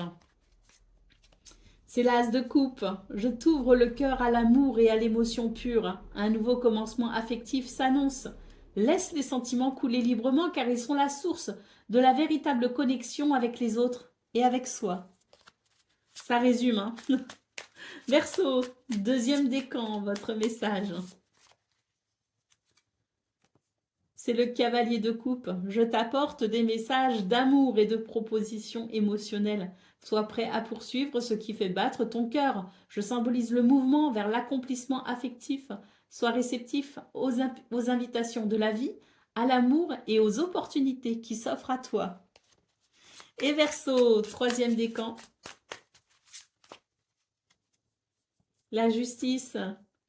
C'est l'as de coupe. Je t'ouvre le cœur à l'amour et à l'émotion pure. Un nouveau commencement affectif s'annonce. Laisse les sentiments couler librement car ils sont la source de la véritable connexion avec les autres et avec soi. Ça résume, Verseau, deuxième décan, votre message. C'est le cavalier de coupe. Je t'apporte des messages d'amour et de propositions émotionnelles. Sois prêt à poursuivre ce qui fait battre ton cœur. Je symbolise le mouvement vers l'accomplissement affectif. Sois réceptif aux invitations de la vie, à l'amour et aux opportunités qui s'offrent à toi. Et Verseau, troisième décan. La justice.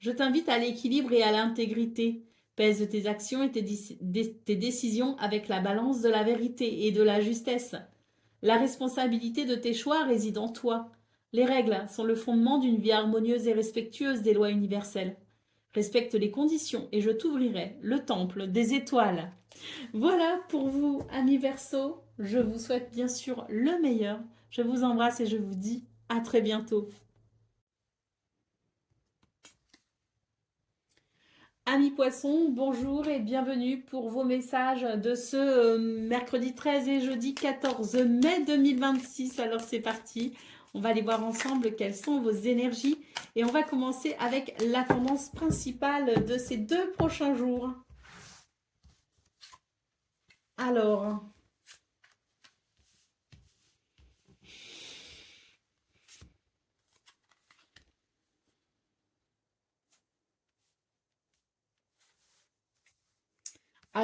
Je t'invite à l'équilibre et à l'intégrité. Pèse tes actions et tes décisions avec la balance de la vérité et de la justesse. La responsabilité de tes choix réside en toi. Les règles sont le fondement d'une vie harmonieuse et respectueuse des lois universelles. Respecte les conditions et je t'ouvrirai le temple des étoiles. Voilà pour vous, amis Verseaux. Je vous souhaite bien sûr le meilleur. Je vous embrasse et je vous dis à très bientôt. Amis poissons, bonjour et bienvenue pour vos messages de ce mercredi 13 et jeudi 14 mai 2026. Alors c'est parti, on va aller voir ensemble quelles sont vos énergies et on va commencer avec la tendance principale de ces 2 prochains jours. Alors,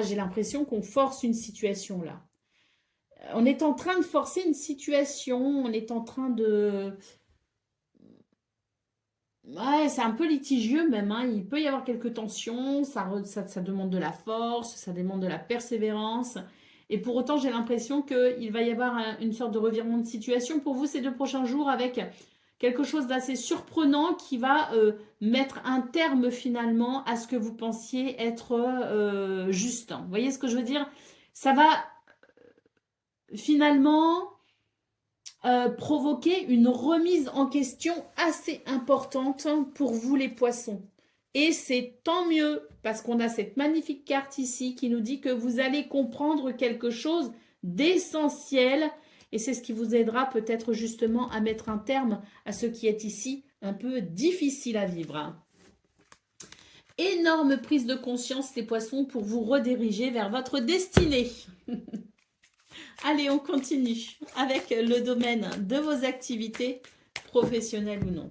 j'ai l'impression qu'on force une situation là. On est en train de forcer une situation, on est en train de... Ouais, c'est un peu litigieux même, il peut y avoir quelques tensions, ça demande de la force, ça demande de la persévérance. Et pour autant, j'ai l'impression qu'il va y avoir une sorte de revirement de situation pour vous ces 2 prochains jours avec quelque chose d'assez surprenant qui va mettre un terme finalement à ce que vous pensiez être juste. Vous voyez ce que je veux dire? Ça va finalement provoquer une remise en question assez importante pour vous les poissons. Et c'est tant mieux parce qu'on a cette magnifique carte ici qui nous dit que vous allez comprendre quelque chose d'essentiel et c'est ce qui vous aidera peut-être justement à mettre un terme à ce qui est ici un peu difficile à vivre. Énorme prise de conscience, les poissons, pour vous rediriger vers votre destinée. Allez, on continue avec le domaine de vos activités, professionnelles ou non.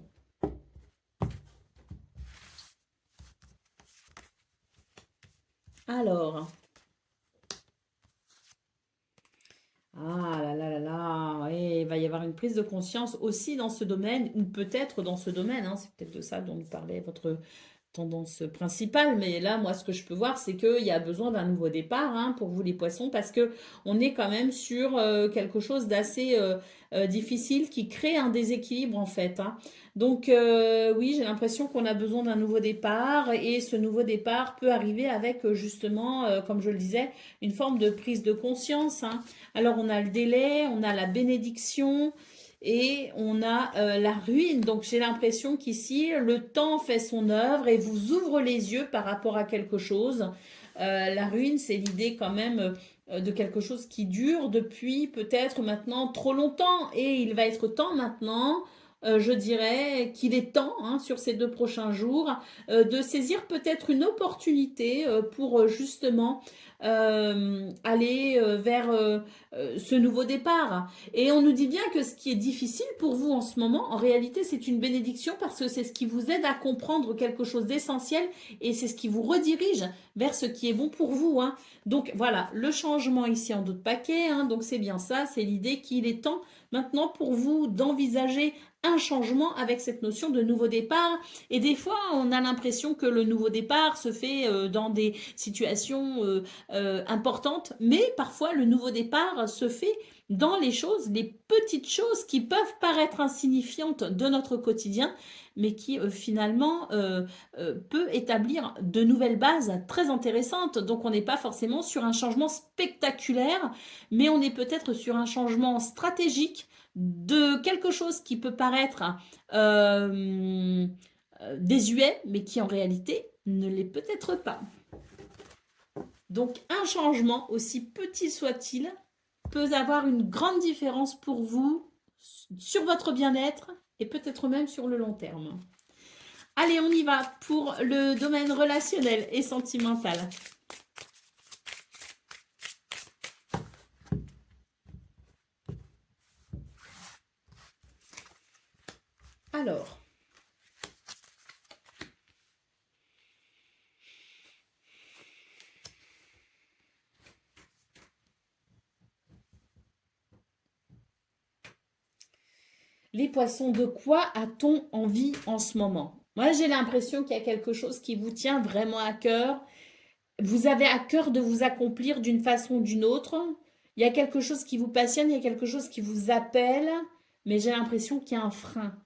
Alors, ah là là là là, ouais, il va y avoir une prise de conscience aussi dans ce domaine, ou peut-être dans ce domaine, hein, c'est peut-être de ça dont nous parlait votre tendance principale, mais là, moi, ce que je peux voir, c'est qu'il y a besoin d'un nouveau départ, hein, pour vous les poissons, parce que on est quand même sur quelque chose d'assez difficile qui crée un déséquilibre en fait, hein. Donc oui, j'ai l'impression qu'on a besoin d'un nouveau départ, et ce nouveau départ peut arriver avec justement, comme je le disais, une forme de prise de conscience, hein. Alors on a le délai, on a la bénédiction, et on a la ruine. Donc j'ai l'impression qu'ici, le temps fait son œuvre et vous ouvre les yeux par rapport à quelque chose. La ruine, c'est l'idée quand même de quelque chose qui dure depuis peut-être maintenant trop longtemps. Et il va être temps maintenant, je dirais qu'il est temps, hein, sur ces 2 prochains jours, de saisir peut-être une opportunité pour justement aller vers ce nouveau départ. Et on nous dit bien que ce qui est difficile pour vous en ce moment, en réalité, c'est une bénédiction, parce que c'est ce qui vous aide à comprendre quelque chose d'essentiel, et c'est ce qui vous redirige vers ce qui est bon pour vous, hein. Donc voilà, le changement ici en dos de paquet, hein, donc c'est bien ça, c'est l'idée qu'il est temps maintenant pour vous d'envisager un changement avec cette notion de nouveau départ. Et des fois, on a l'impression que le nouveau départ se fait dans des situations importantes, mais parfois le nouveau départ se fait dans les choses, les petites choses qui peuvent paraître insignifiantes de notre quotidien, mais qui finalement peut établir de nouvelles bases très intéressantes. Donc on n'est pas forcément sur un changement spectaculaire, mais on est peut-être sur un changement stratégique de quelque chose qui peut paraître désuet, mais qui en réalité ne l'est peut-être pas. Donc un changement, aussi petit soit-il, peut avoir une grande différence pour vous, sur votre bien-être, et peut-être même sur le long terme. Allez, on y va pour le domaine relationnel et sentimental. Alors, les poissons, de quoi a-t-on envie en ce moment? Moi, j'ai l'impression qu'il y a quelque chose qui vous tient vraiment à cœur. Vous avez à cœur de vous accomplir d'une façon ou d'une autre. Il y a quelque chose qui vous passionne, il y a quelque chose qui vous appelle, mais j'ai l'impression qu'il y a un frein.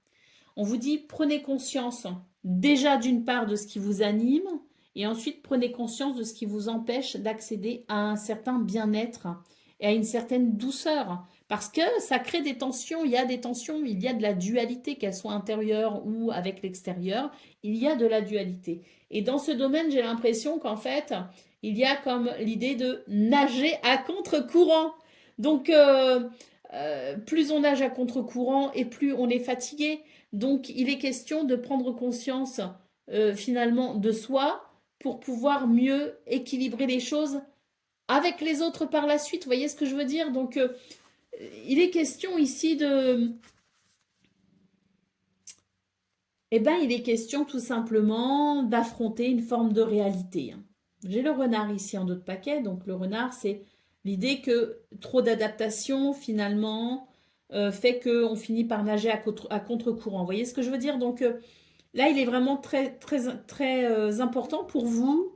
On vous dit, prenez conscience déjà d'une part de ce qui vous anime, et ensuite prenez conscience de ce qui vous empêche d'accéder à un certain bien-être et à une certaine douceur. Parce que ça crée des tensions, il y a des tensions, il y a de la dualité, qu'elle soit intérieure ou avec l'extérieur, il y a de la dualité. Et dans ce domaine, j'ai l'impression qu'en fait, il y a comme l'idée de nager à contre-courant. Donc, plus on nage à contre-courant et plus on est fatigué. Donc, il est question de prendre conscience finalement de soi pour pouvoir mieux équilibrer les choses avec les autres par la suite. Vous voyez ce que je veux dire? Donc, il est question ici de... Eh bien, il est question tout simplement d'affronter une forme de réalité. J'ai le renard ici en dos de paquet. Donc, le renard, c'est l'idée que trop d'adaptation, finalement, fait qu'on finit par nager à contre-courant. Vous voyez ce que je veux dire? Donc, là, il est vraiment très, très, très important pour vous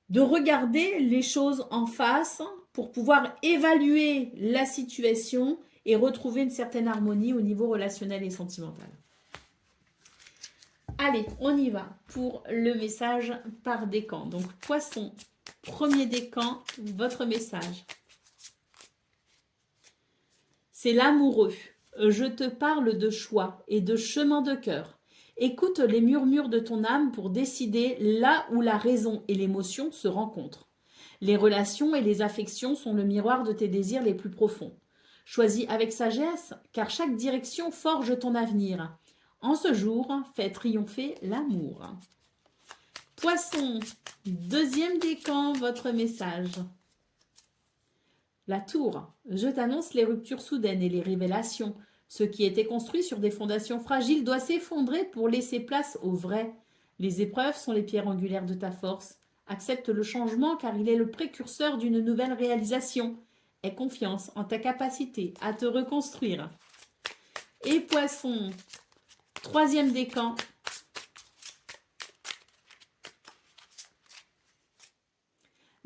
de regarder les choses en face pour pouvoir évaluer la situation et retrouver une certaine harmonie au niveau relationnel et sentimental. Allez, on y va pour le message par décan. Donc, poisson, premier décan, votre message. C'est l'amoureux. Je te parle de choix et de chemin de cœur. Écoute les murmures de ton âme pour décider là où la raison et l'émotion se rencontrent. Les relations et les affections sont le miroir de tes désirs les plus profonds. Choisis avec sagesse, car chaque direction forge ton avenir. En ce jour, fais triompher l'amour. Poisson, deuxième décan, votre message. La tour, je t'annonce les ruptures soudaines et les révélations. Ce qui était construit sur des fondations fragiles doit s'effondrer pour laisser place au vrai. Les épreuves sont les pierres angulaires de ta force. Accepte le changement car il est le précurseur d'une nouvelle réalisation. Aie confiance en ta capacité à te reconstruire. Et Poisson, troisième décan.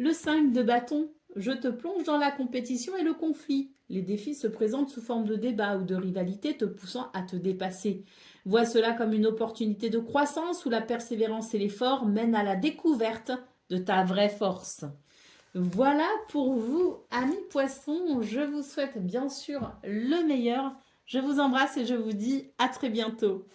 Le 5 de bâton, je te plonge dans la compétition et le conflit. Les défis se présentent sous forme de débat ou de rivalité te poussant à te dépasser. Vois cela comme une opportunité de croissance où la persévérance et l'effort mènent à la découverte de ta vraie force. Voilà pour vous, amis poissons. Je vous souhaite bien sûr le meilleur. Je vous embrasse et je vous dis à très bientôt.